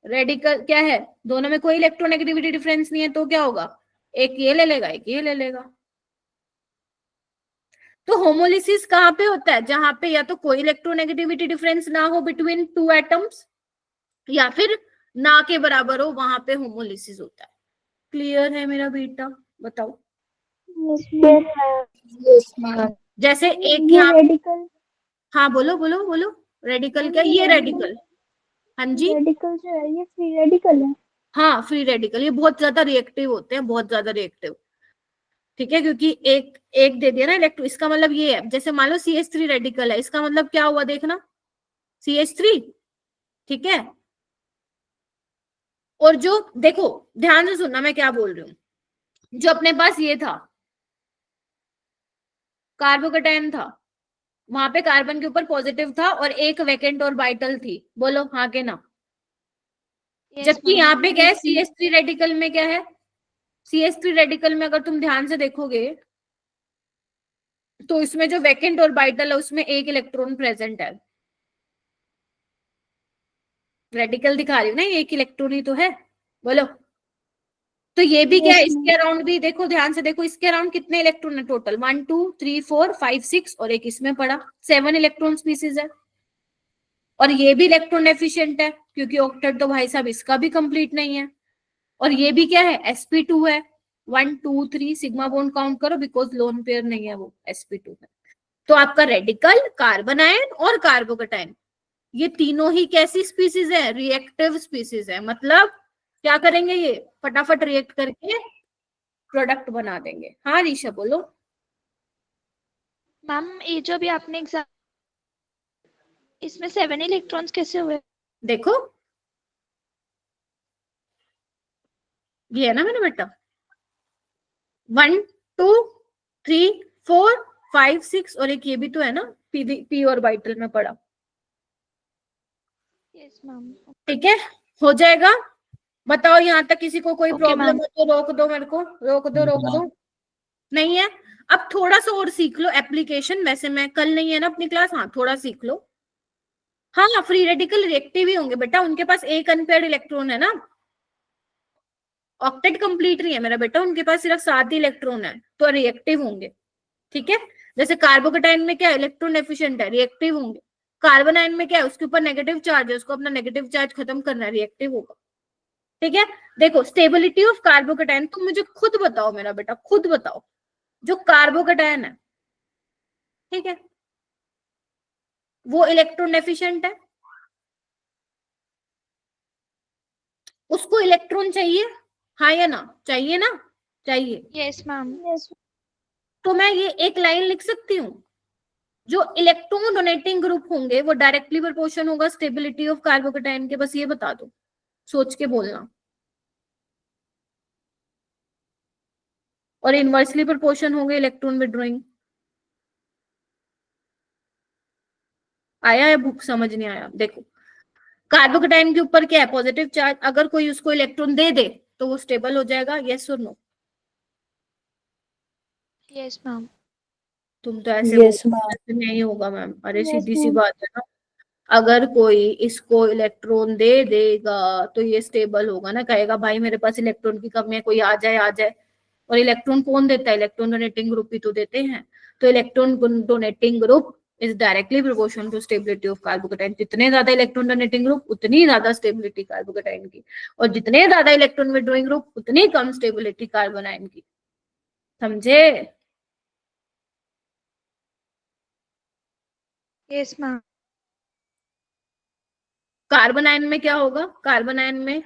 रेडिकल क्या है? दोनों में कोई इलेक्ट्रोनेगेटिविटी डिफरेंस नहीं है, तो क्या होगा? एक ये ले लेगा, एक ये ले लेगा। तो होमोलिसिस कहाँ पे होता है? जहां पे या तो कोई इलेक्ट्रोनेगेटिविटी डिफरेंस ना हो बिटवीन 2 एटम्स, या फिर ना के बराबर हो, वहां पे होमोलिसिस होता है। क्लियर है मेरा बेटा? बताओ। Yes ma'am. जैसे एक ये यहाँ, रेडिकल, हाँ बोलो बोलो बोलो। रेडिकल क्या? ये रेडिकल, हाँ जी, रेडिकल जो है ये फ्री रेडिकल है। हाँ फ्री रेडिकल। ये बहुत ज्यादा रिएक्टिव होते हैं, बहुत ज्यादा रिएक्टिव, ठीक है? क्योंकि एक एक दे दिया ना इलेक्ट्रॉन, इसका मतलब ये है। जैसे मान लो CH3 रेडिकल है, इसका मतलब क्या हुआ देखना, CH3, ठीक है? और जो देखो, ध्यान से सुनना मैं क्या बोल रही हूँ। जो अपने पास ये था, कार्बोकेटायन था, वहां पे कार्बन के ऊपर पॉजिटिव था और एक वैकेंट ऑर्बिटल थी, बोलो हाँ के ना? जबकि यहाँ पे क्या है? CH3 रेडिकल में क्या है? CH3 रेडिकल में अगर तुम ध्यान से देखोगे तो इसमें जो वैकेंट ऑर्बिटल है उसमें एक इलेक्ट्रॉन प्रेजेंट है। रेडिकल दिखा रही हूँ ना, एक इलेक्ट्रॉन ही तो है, बोलो। तो ये भी क्या है, Yes, इसके अराउंड भी देखो, ध्यान से देखो, इसके अराउंड कितने इलेक्ट्रॉन है टोटल, 1 2 3 4 5 6 और एक इसमें पड़ा, 7 इलेक्ट्रॉन स्पीसीज है। और ये भी इलेक्ट्रॉन एफिशिएंट है क्योंकि ऑक्टेट तो भाई साहब इसका भी कंप्लीट नहीं है। और ये भी क्या है, sp2 है। 1 2 3 सिग्मा बॉन्ड काउंट करो बिकॉज लोन पेयर नहीं है, वो sp2 है। तो आपका रेडिकल, कार्बन आयन और कार्बोकटायन, ये तीनों ही कैसी स्पीसीज है, रिएक्टिव स्पीसीज है। मतलब क्या करेंगे, ये फटाफट रिएक्ट करके प्रोडक्ट बना देंगे। हाँ रीशा बोलो। मैम ये जो अभी आपने एग्जाम, इसमें 7 इलेक्ट्रॉन्स कैसे हुए? देखो ये है ना मेरा बेटा, 1 2 3 4 5 6 और एक ये भी तो है ना, पी ऑर्बिटल में पड़ा। Yes ma'am. ठीक है, हो जाएगा। बताओ यहाँ तक किसी को कोई Okay, प्रॉब्लम ma'am. हो तो रोक दो, मेरे को रोक दो। नहीं है, अब थोड़ा सा और सीख लो एप्लीकेशन। वैसे मैं कल नहीं है ना अपनी क्लास, हाँ थोड़ा सीख लो। हाँ फ्री रेडिकल रिएक्टिव ही होंगे बेटा, उनके पास एक अनपेयर्ड इलेक्ट्रॉन है ना, ऑक्टेट कंप्लीट नहीं है मेरा बेटा, उनके पास सिर्फ 7 ही इलेक्ट्रॉन है, तो रिएक्टिव होंगे। ठीक है, जैसे कार्बोकटाइन में क्या इलेक्ट्रॉन एफिशिएंट है, रिएक्टिव होंगे। कार्बन आयन में क्या है, उसके ऊपर नेगेटिव चार्ज है, उसको अपना नेगेटिव चार्ज खत्म करना है, रिएक्टिव होगा। ठीक है, देखो स्टेबिलिटी ऑफ कार्बोकटायन, तुम मुझे खुद बताओ मेरा बेटा, खुद बताओ, जो कार्बोकटायन है, ठीक है, वो इलेक्ट्रॉन एफिशिएंट है, उसको इलेक्ट्रॉन चाहिए, हाँ या ना, चाहिए ना, चाहिए। Yes ma'am. yes, तो मैं ये एक लाइन लिख सकती हूँ, जो इलेक्ट्रॉन डोनेटिंग ग्रुप होंगे वो डायरेक्टली प्रोपोर्शन होगा स्टेबिलिटी ऑफ कार्बोकटायन के, बस ये बता दो, सोच के बोलना। और इनवर्सली प्रोपोर्शन होंगे इलेक्ट्रॉन विड्रॉइंग। आया है बुक, समझ नहीं आया? देखो कार्बोकटायन के ऊपर क्या है, पॉजिटिव चार्ज, अगर कोई उसको इलेक्ट्रॉन दे दे तो वो स्टेबल हो जाएगा, यस और नो? Yes ma'am. तुम तो ऐसे Yes, बोल, ma'am. ऐसे नहीं होगा मैम, अरे Yes, सीधी सी ma'am. बात है ना, अगर कोई इसको इलेक्ट्रॉन दे देगा तो ये स्टेबल होगा ना, कहेगा भाई मेरे पास इलेक्ट्रॉन की कमी है, कोई आ जाए आ जाए। और इलेक्ट्रॉन कौन देता है, इलेक्ट्रॉन डोनेटिंग ग्रुप ही तो देते हैं। तो electron donating group is directly proportional to stability of carbocation. जितने ज्यादा इलेक्ट्रॉन डोनेटिंग ग्रुप उतनी ज्यादा स्टेबिलिटी कार्बोकटायन की, और जितने ज्यादा इलेक्ट्रॉन विड्रॉइंग ग्रुप उतनी कम स्टेबिलिटी कार्बन आयन की। समझे? Yes ma'am. कार्बन आयन में क्या होगा, कार्बन आयन में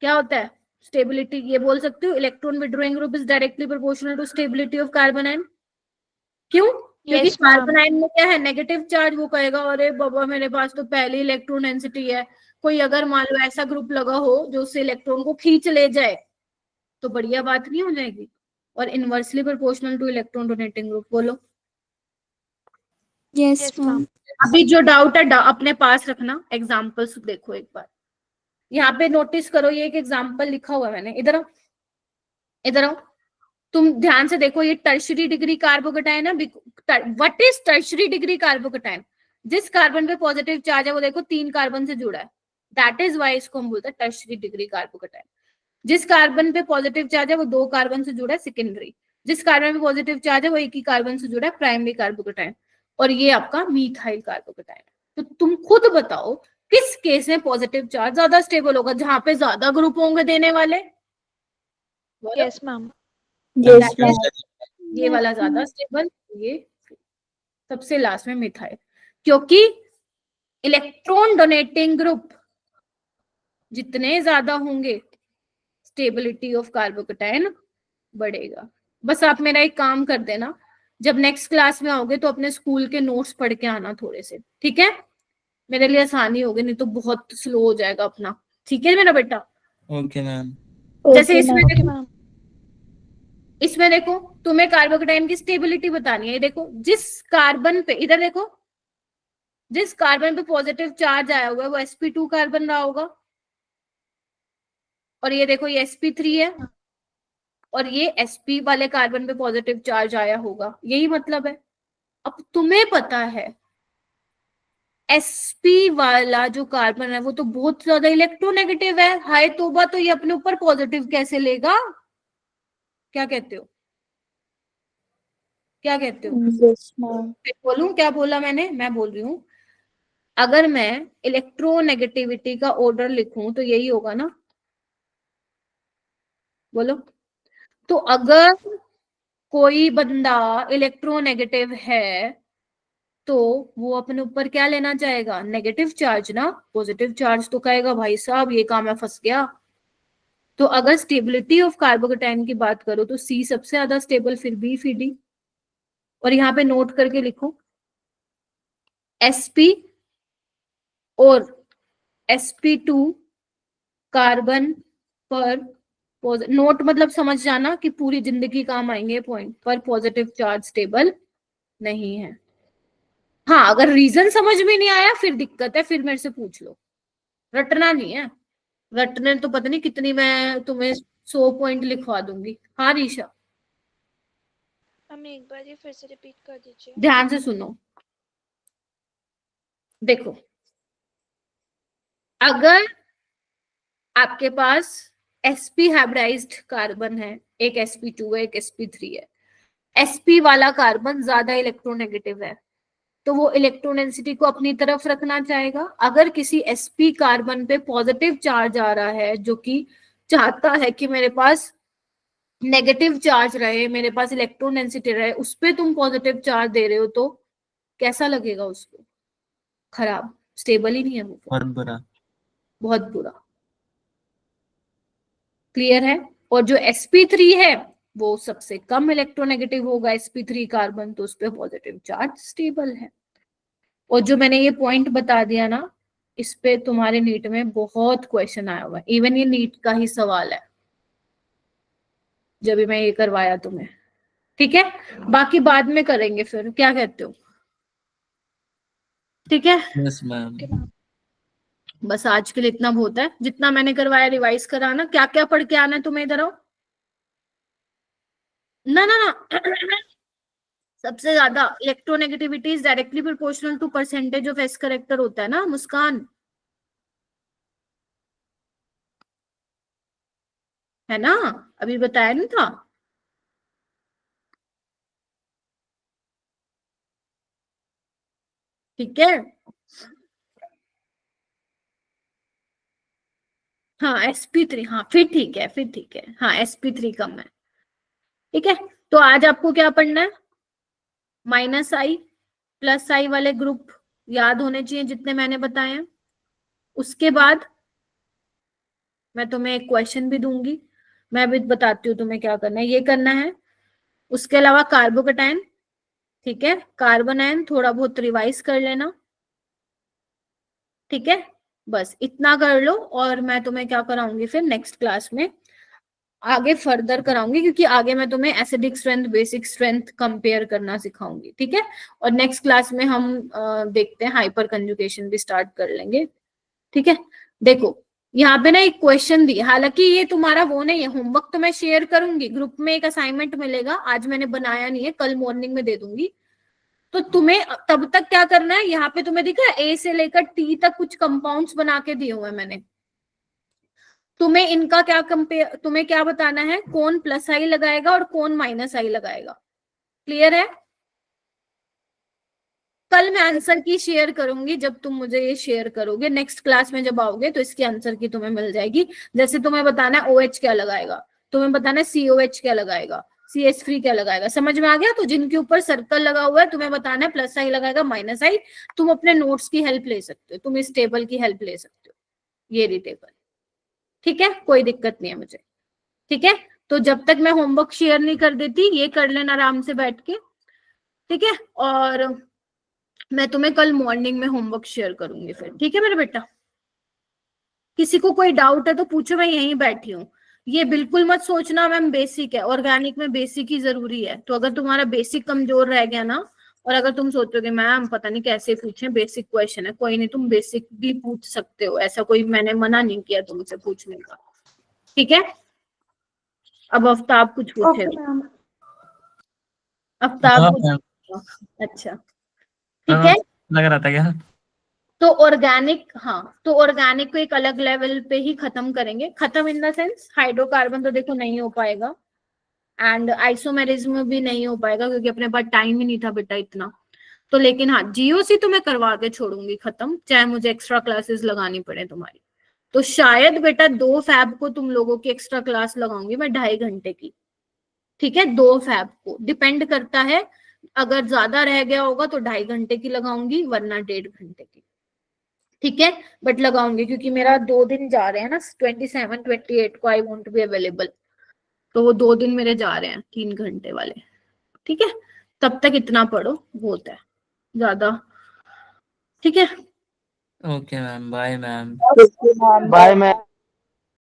क्या होता है, स्टेबिलिटी, ये बोल सकते हो electron withdrawing group is directly proportional to stability of carbon ion. क्यों? क्योंकि Yes, ma'am. कार्बन आयन में क्या है, नेगेटिव चार्ज, वो कहेगा अरे बाबा मेरे पास तो पहली इलेक्ट्रॉन डेंसिटी है। कोई अगर मान लो ऐसा ग्रुप लगा हो जो उससे इलेक्ट्रॉन को खींच ले जाए तो बढ़िया बात नहीं हो जाएगी? और inversely proportional to electron donating group, बोलो। Yes Yes, ma'am. ma'am. अभी जो डाउट है अपने पास रखना, एग्जाम्पल्स देखो एक बार, यहाँ पे नोटिस करो, ये एक एग्जाम्पल लिखा हुआ है मैंने, इधर आओ, इधर आओ, तुम ध्यान से देखो, ये टर्शरी डिग्री कार्बोकटायन है। What is tertiary degree carbocation? जिस कार्बन पे पॉजिटिव चार्ज है वो देखो 3 कार्बन से जुड़ा है, दैट इज वाई इसको हम बोलते हैं टर्शरी डिग्री कार्बोकटायन। जिस कार्बन पे पॉजिटिव चार्ज है वो 2 कार्बन से जुड़ा है, सेकेंडरी। जिस कार्बन पे पॉजिटिव चार्ज है वो एक ही कार्बन से जुड़ा है, प्राइमरी कार्बोकटायन। और ये आपका मीथाइल कार्बोकटायन। तो तुम खुद बताओ किस केस में पॉजिटिव चार्ज ज्यादा स्टेबल होगा, जहां पे ज्यादा ग्रुप होंगे देने वाले? बोलो। Yes, ma'am. Yes, That ma'am. is, ये वाला ज्यादा स्टेबल, ये सबसे लास्ट में मिथाइल, क्योंकि इलेक्ट्रॉन डोनेटिंग ग्रुप जितने ज्यादा होंगे स्टेबिलिटी ऑफ कार्बोकटायन बढ़ेगा। बस आप मेरा एक काम कर देना, जब नेक्स्ट क्लास में आओगे तो अपने स्कूल के नोट्स पढ़ के आना थोड़े से, ठीक है? मेरे लिए आसानी होगी, नहीं तो बहुत स्लो हो जाएगा अपना। ठीक है मेरा बेटा? Okay ma'am. जैसे Okay, इसमें ma'am. Okay, देखो, ma'am. इसमें देखो तुम्हें कार्बोकटायन की स्टेबिलिटी बतानी है। ये देखो जिस कार्बन पे, इधर देखो, जिस कार्बन पे पॉजिटिव चार्ज आया हुआ है वो sp2 कार्बन रहा होगा, और ये देखो ये sp3 है, और ये sp वाले कार्बन पे पॉजिटिव चार्ज आया होगा, यही मतलब है। अब तुम्हें पता है sp वाला जो कार्बन है वो तो बहुत ज्यादा इलेक्ट्रोनेगेटिव है, हाय तोबा, तो ये अपने ऊपर पॉजिटिव कैसे लेगा? क्या कहते हो? क्या कहते हो? Yes ma'am. फिर बोलूं क्या बोला मैंने? मैं बोल रही हूँ अगर मैं इलेक्ट्रोनेगेटिविटी का ऑर्डर लिखूं तो यही होगा ना, बोलो। तो अगर कोई बंदा इलेक्ट्रोनेगेटिव है तो वो अपने ऊपर क्या लेना चाहेगा? नेगेटिव चार्ज ना। पॉजिटिव चार्ज तो कहेगा भाई साहब ये काम है, फंस गया। तो अगर स्टेबिलिटी ऑफ कार्बोकेटाइन की बात करो तो सी सबसे ज्यादा स्टेबल, फिर बी, फिर डी। और यहाँ पे नोट करके लिखो sp और sp2 कार्बन पर नोट मतलब समझ जाना कि पूरी जिंदगी काम आएंगे पॉइंट पर, पॉजिटिव चार्ज स्टेबल नहीं है। हाँ, अगर रीजन समझ में नहीं आया फिर दिक्कत है, फिर मेरे से पूछ लो, रटना नहीं है। रटने तो पता नहीं कितनी मैं तुम्हें 100 पॉइंट लिखवा दूंगी। हाँ रीशा, मैम एक बार ये फिर से रिपीट कर दीजिए। ध्यान से सुनो। देखो, अगर आपके पास sp हाइब्रिडाइज्ड कार्बन है, एक sp2 है, एक sp3 है, sp वाला कार्बन ज्यादा इलेक्ट्रोनेगेटिव है तो वो इलेक्ट्रोनेगेटिविटी को अपनी तरफ रखना चाहेगा। अगर किसी sp कार्बन पे पॉजिटिव चार्ज आ रहा है जो कि चाहता है कि मेरे पास नेगेटिव चार्ज रहे, मेरे पास इलेक्ट्रोनेगेटिविटी रहे, उस पे तुम पॉजिटिव चार्ज दे रहे हो तो कैसा लगेगा उसको? खराब, स्टेबल ही नहीं है वो, बहुत बुरा। बहुत बुरा। क्लियर है? और जो sp3 है वो सबसे कम इलेक्ट्रोनेगेटिव होगा sp3 कार्बन, तो उस पर पॉजिटिव चार्ज स्टेबल है। और जो मैंने ये पॉइंट बता दिया ना, इस पे तुम्हारे नीट में बहुत क्वेश्चन आया हुआ है, इवन ये नीट का ही सवाल है जब भी मैं ये करवाया तुम्हें। ठीक है, बाकी बाद में करेंगे फिर, क्या कहते हो? ठीक है, यस मैम। बस आज के लिए इतना बहुत है। जितना मैंने करवाया रिवाइज कराना। क्या क्या पढ़ के आना है तुम्हें? इधर आओ। ना ना ना सबसे ज्यादा electronegativity is directly proportional to percentage of S character होता है ना मुस्कान, है ना? अभी बताया नहीं था? ठीक है, हाँ sp3, हाँ फिर ठीक है, फिर ठीक है, हाँ sp3 कम है। ठीक है, तो आज आपको क्या पढ़ना है? -i +i वाले ग्रुप याद होने चाहिए जितने मैंने बताए हैं। उसके बाद मैं तुम्हें एक क्वेश्चन भी दूंगी, मैं भी बताती हूँ तुम्हें क्या करना है, ये करना है। उसके अलावा कार्बोकेटाइन, ठीक है, कार्बन आयन थोड़ा बहुत रिवाइज कर लेना। ठीक है, बस इतना कर लो। और मैं तुम्हें क्या कराऊंगी फिर नेक्स्ट क्लास में, आगे फर्दर कराऊंगी, क्योंकि आगे मैं तुम्हें acidic strength, basic strength compare करना सिखाऊंगी। ठीक है, और नेक्स्ट क्लास में हम देखते हैं हाइपर कंजुगेशन भी स्टार्ट कर लेंगे। ठीक है, देखो यहाँ पे ना एक क्वेश्चन दी, हालांकि ये तुम्हारा वो नहीं है, होमवर्क तो मैं शेयर करूंगी, ग्रुप में एक असाइनमेंट मिलेगा, आज मैंने बनाया नहीं है, कल मॉर्निंग में दे दूंगी। तो तुम्हें तब तक क्या करना है, यहाँ पे तुम्हें दिखा है ए से लेकर टी तक कुछ कंपाउंड्स बना के दिए हुए हैं मैंने। तुम्हें इनका क्या कंपेयर, तुम्हें क्या बताना है, कौन +i लगाएगा और कौन -i लगाएगा। क्लियर है? कल मैं आंसर की शेयर करूंगी, जब तुम मुझे ये शेयर करोगे नेक्स्ट क्लास में जब आओगे तो इसकी आंसर की तुम्हें मिल जाएगी। जैसे तुम्हें बताना है OH क्या लगाएगा, तुम्हें बताना है COH क्या लगाएगा, CH3 क्या लगाएगा। समझ में आ गया? तो जिनके ऊपर सर्कल लगा हुआ है तुम्हें बताना है +i लगाएगा, -i। तुम अपने नोट्स की हेल्प ले सकते हो, तुम इस टेबल की हेल्प ले सकते हो, ये रही टेबल। ठीक है, कोई दिक्कत नहीं है मुझे। ठीक है, तो जब तक मैं होमवर्क शेयर नहीं कर देती, ये कर लेना आराम से बैठ के। ठीक है, और मैं तुम्हें कल मॉर्निंग में होमवर्क शेयर करूंगी फिर। ठीक है मेरे बेटा, किसी को कोई डाउट है तो पूछो, मैं यहीं बैठी हूँ। ये बिल्कुल मत सोचना मैम बेसिक है, ऑर्गेनिक में बेसिक ही जरूरी है। तो अगर तुम्हारा बेसिक कमजोर रह गया ना, और अगर तुम सोचोगे मैम पता नहीं कैसे पूछे, बेसिक क्वेश्चन है, कोई नहीं, तुम बेसिक भी पूछ सकते हो, ऐसा कोई मैंने मना नहीं किया तुमसे पूछने का। ठीक है, अब आफ्ताब कुछ पूछे। Okay ma'am. आफ्ताब हाँ कुछ मैम। अच्छा ठीक है। लग रहा था क्या? तो ऑर्गेनिक, हाँ, तो ऑर्गेनिक को एक अलग लेवल पे ही खत्म करेंगे। खत्म इन द सेंस हाइड्रोकार्बन तो देखो नहीं हो पाएगा, एंड आइसोमेरिज्म भी नहीं हो पाएगा क्योंकि अपने पास टाइम ही नहीं था बेटा इतना। तो लेकिन हाँ, जीओसी तो मैं करवा के छोड़ूंगी खत्म, चाहे मुझे एक्स्ट्रा क्लासेस लगानी पड़े तुम्हारी। तो शायद बेटा 2 फैब को तुम लोगों की एक्स्ट्रा क्लास लगाऊंगी मैं 2.5 घंटे की, ठीक है। 2 फैब को डिपेंड करता है, अगर ज्यादा रह गया होगा तो 2.5 घंटे की लगाऊंगी, वरना 1.5 घंटे की, ठीक है। बट लगाऊंगी क्योंकि मेरा 2 दिन जा रहे हैं ना, 27 28 को आई वॉन्ट बी अवेलेबल, तो वो 2 दिन मेरे जा रहे हैं 3 घंटे वाले, ठीक है। तब तक इतना पढ़ो, बहुत है ज्यादा, ठीक है। Okay ma'am, bye ma'am. Bye ma'am.